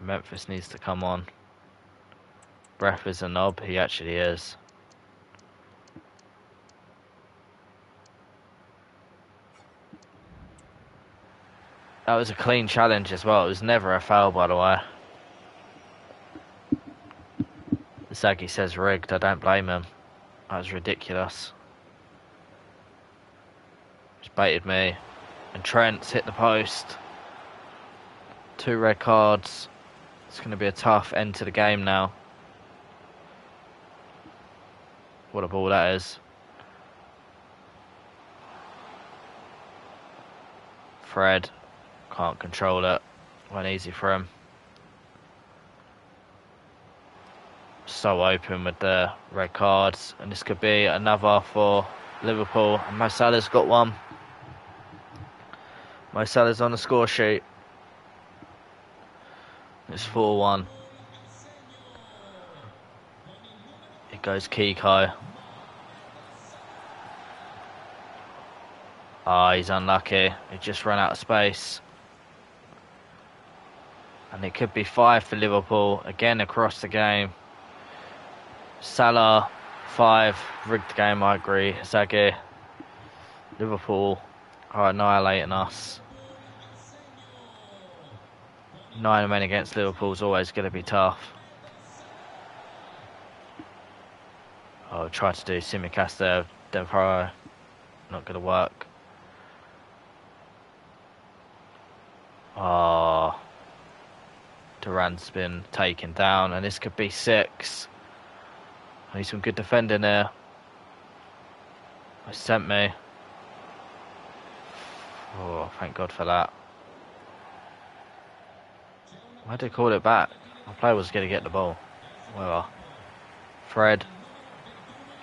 Memphis needs to come on. Breath is a knob, he actually is. That was a clean challenge as well. It was never a foul, by the way. Zaggy says rigged, I don't blame him. That was ridiculous. He's baited me. And Trent's hit the post. 2 red cards. It's going to be a tough end to the game now. What a ball that is. Fred can't control it. Went easy for him. So open with the red cards, and this could be another for Liverpool. And Mo Salah's got one. Mo Salah's on the score sheet. It's 4-1. It goes Kiko. He's unlucky. He just ran out of space. And it could be 5 for Liverpool. Again across the game. Salah, 5. Rigged the game, I agree. Zaghi. Liverpool are annihilating us. 9 men against Liverpool is always going to be tough. Try to do Simicast there. Devro. Not going to work. Duran's been taken down, and this could be 6. I need some good defending there. They sent me. Oh, thank God for that. Why did they call it back? My player was going to get the ball. Well, Fred.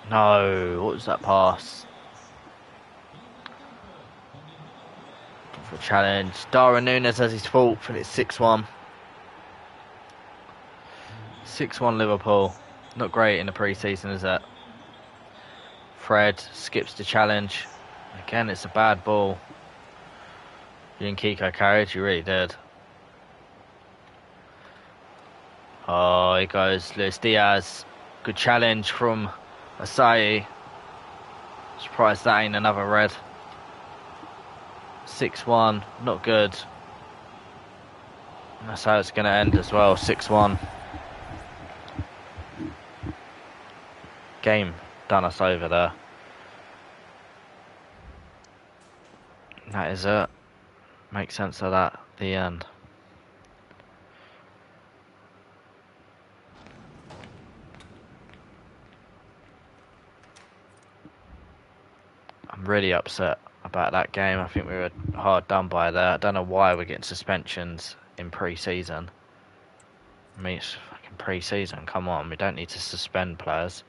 No, what was that pass? For a challenge. Darwin Núñez has his fault, and it's 6-1. 6-1 Liverpool. Not great in the pre-season, is it? Fred skips the challenge. Again, it's a bad ball. You and Kiko carried, you really did. Here goes Luis Diaz. Good challenge from Asai. Surprised that ain't another red. 6-1, not good. And that's how it's going to end as well, 6-1. Game done us over there. That is it. Make sense of that. The end. I'm really upset about that game. I think we were hard done by there. I don't know why we're getting suspensions in pre-season. I mean, it's fucking pre-season. Come on, we don't need to suspend players.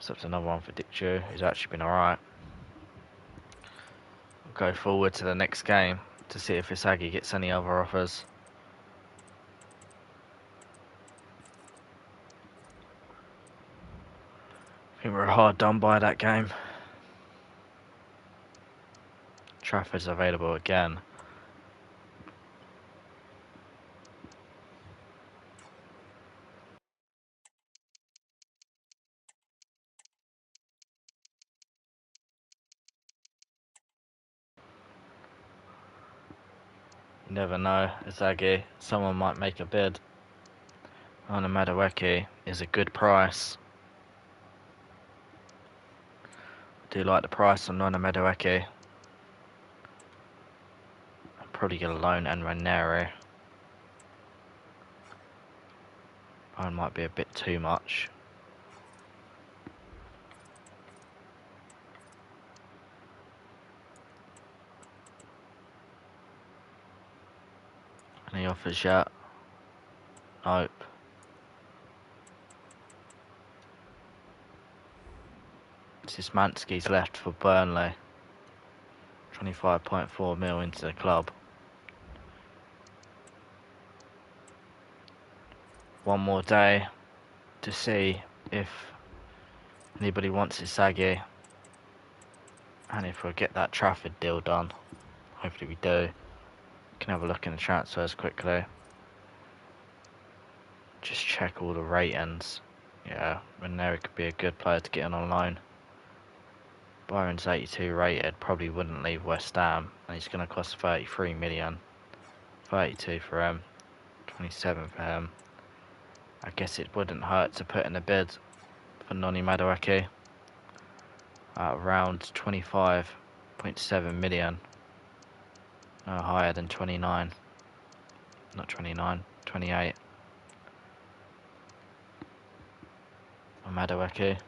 So it's another one for Dick Jew, who's actually been alright. We'll go forward to the next game to see if Isagi gets any other offers. I think we're hard done by that game. Trafford's available again. You never know, Isagi. Someone might make a bid. Ona Madueke is a good price. I do like the price on Ona Madueke. I'm probably going to loan and Ranieri. One might be a bit too much. Any offers yet? Nope. Szymanski's left for Burnley. 25.4 mil into the club. One more day to see if anybody wants Isagi. And if we'll get that Trafford deal done. Hopefully we do. Can have a look in the transfers quickly. Just check all the ratings. Yeah, Ranieri could be a good player to get on loan. Byron's 82 rated, probably wouldn't leave West Ham, and he's going to cost 33 million. 32 for him, 27 for him. I guess it wouldn't hurt to put in a bid for Noni Madueke. at around 25.7 million. No higher than 29. Not 29, 28. Madueke.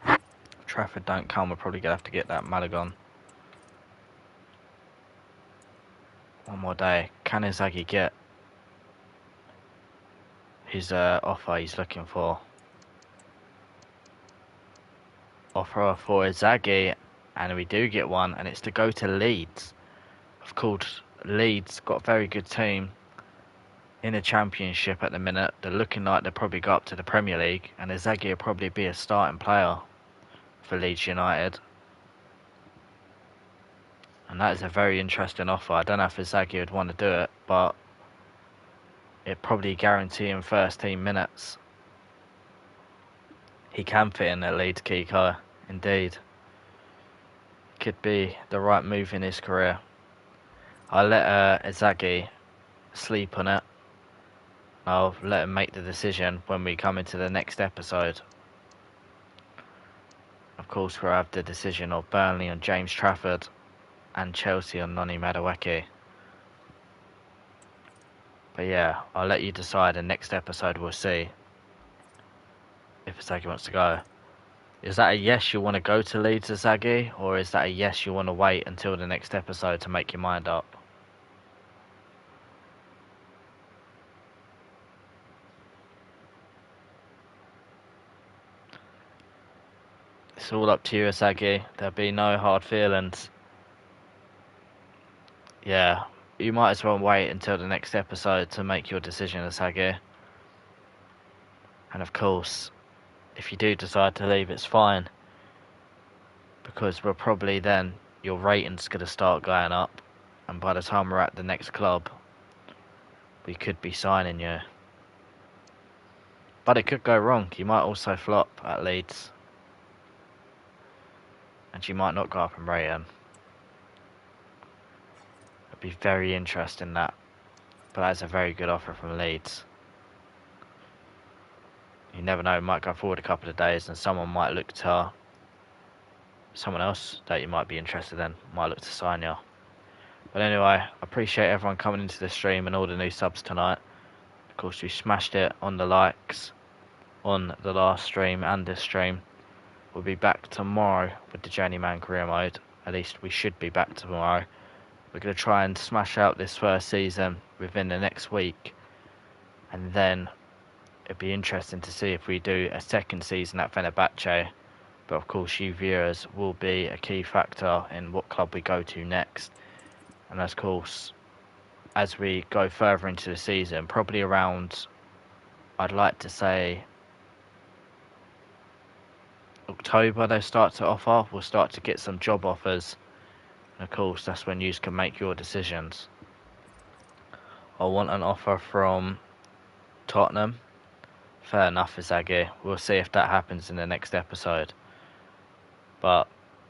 If Trafford don't come, we're probably going to have to get that Malagon. One more day. Can Inzaghi get his offer he's looking for? Offer for Inzaghi, and we do get one, and it's to go to Leeds. Of course, Leeds got a very good team in the Championship at the minute. They're looking like they'll probably go up to the Premier League, and Inzaghi will probably be a starting player for Leeds United. And that is a very interesting offer. I don't know if Inzaghi would want to do it, but it probably guarantee him first team minutes. He can fit in at Leeds, Kiko. Indeed. Could be the right move in his career. I'll let Inzaghi sleep on it. I'll let him make the decision when we come into the next episode. Of course, we'll have the decision of Burnley on James Trafford and Chelsea on Noni Madueke. But yeah, I'll let you decide, and next episode we'll see if Inzaghi wants to go. Is that a yes you want to go to Leeds, Inzaghi, or is that a yes you want to wait until the next episode to make your mind up? It's all up to you, Inzaghi. There'll be no hard feelings. Yeah, you might as well wait until the next episode to make your decision, Inzaghi. And of course, if you do decide to leave, it's fine. Because we're probably then, your rating's going to start going up. And by the time we're at the next club, we could be signing you. But it could go wrong. You might also flop at Leeds. And you might not go up in rating. It'd be very interesting, that. But that's a very good offer from Leeds. You never know, it might go forward a couple of days and someone might look to... someone else that you might be interested in might look to sign you. But anyway, I appreciate everyone coming into the stream and all the new subs tonight. Of course, we smashed it on the likes on the last stream and this stream. We'll be back tomorrow with the Journeyman career mode. At least we should be back tomorrow. We're going to try and smash out this first season within the next week. And then it'd be interesting to see if we do a second season at Fenerbahce. But of course, you viewers will be a key factor in what club we go to next. And of course, as we go further into the season, probably around, I'd like to say, October, they start to offer. We'll start to get some job offers. And of course, that's when you can make your decisions. I want an offer from Tottenham. Fair enough, Inzaghi. We'll see if that happens in the next episode. But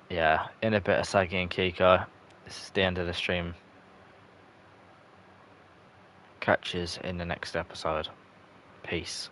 yeah, in a bit of Inzaghi and Kiko. This is the end of the stream. Catches in the next episode. Peace.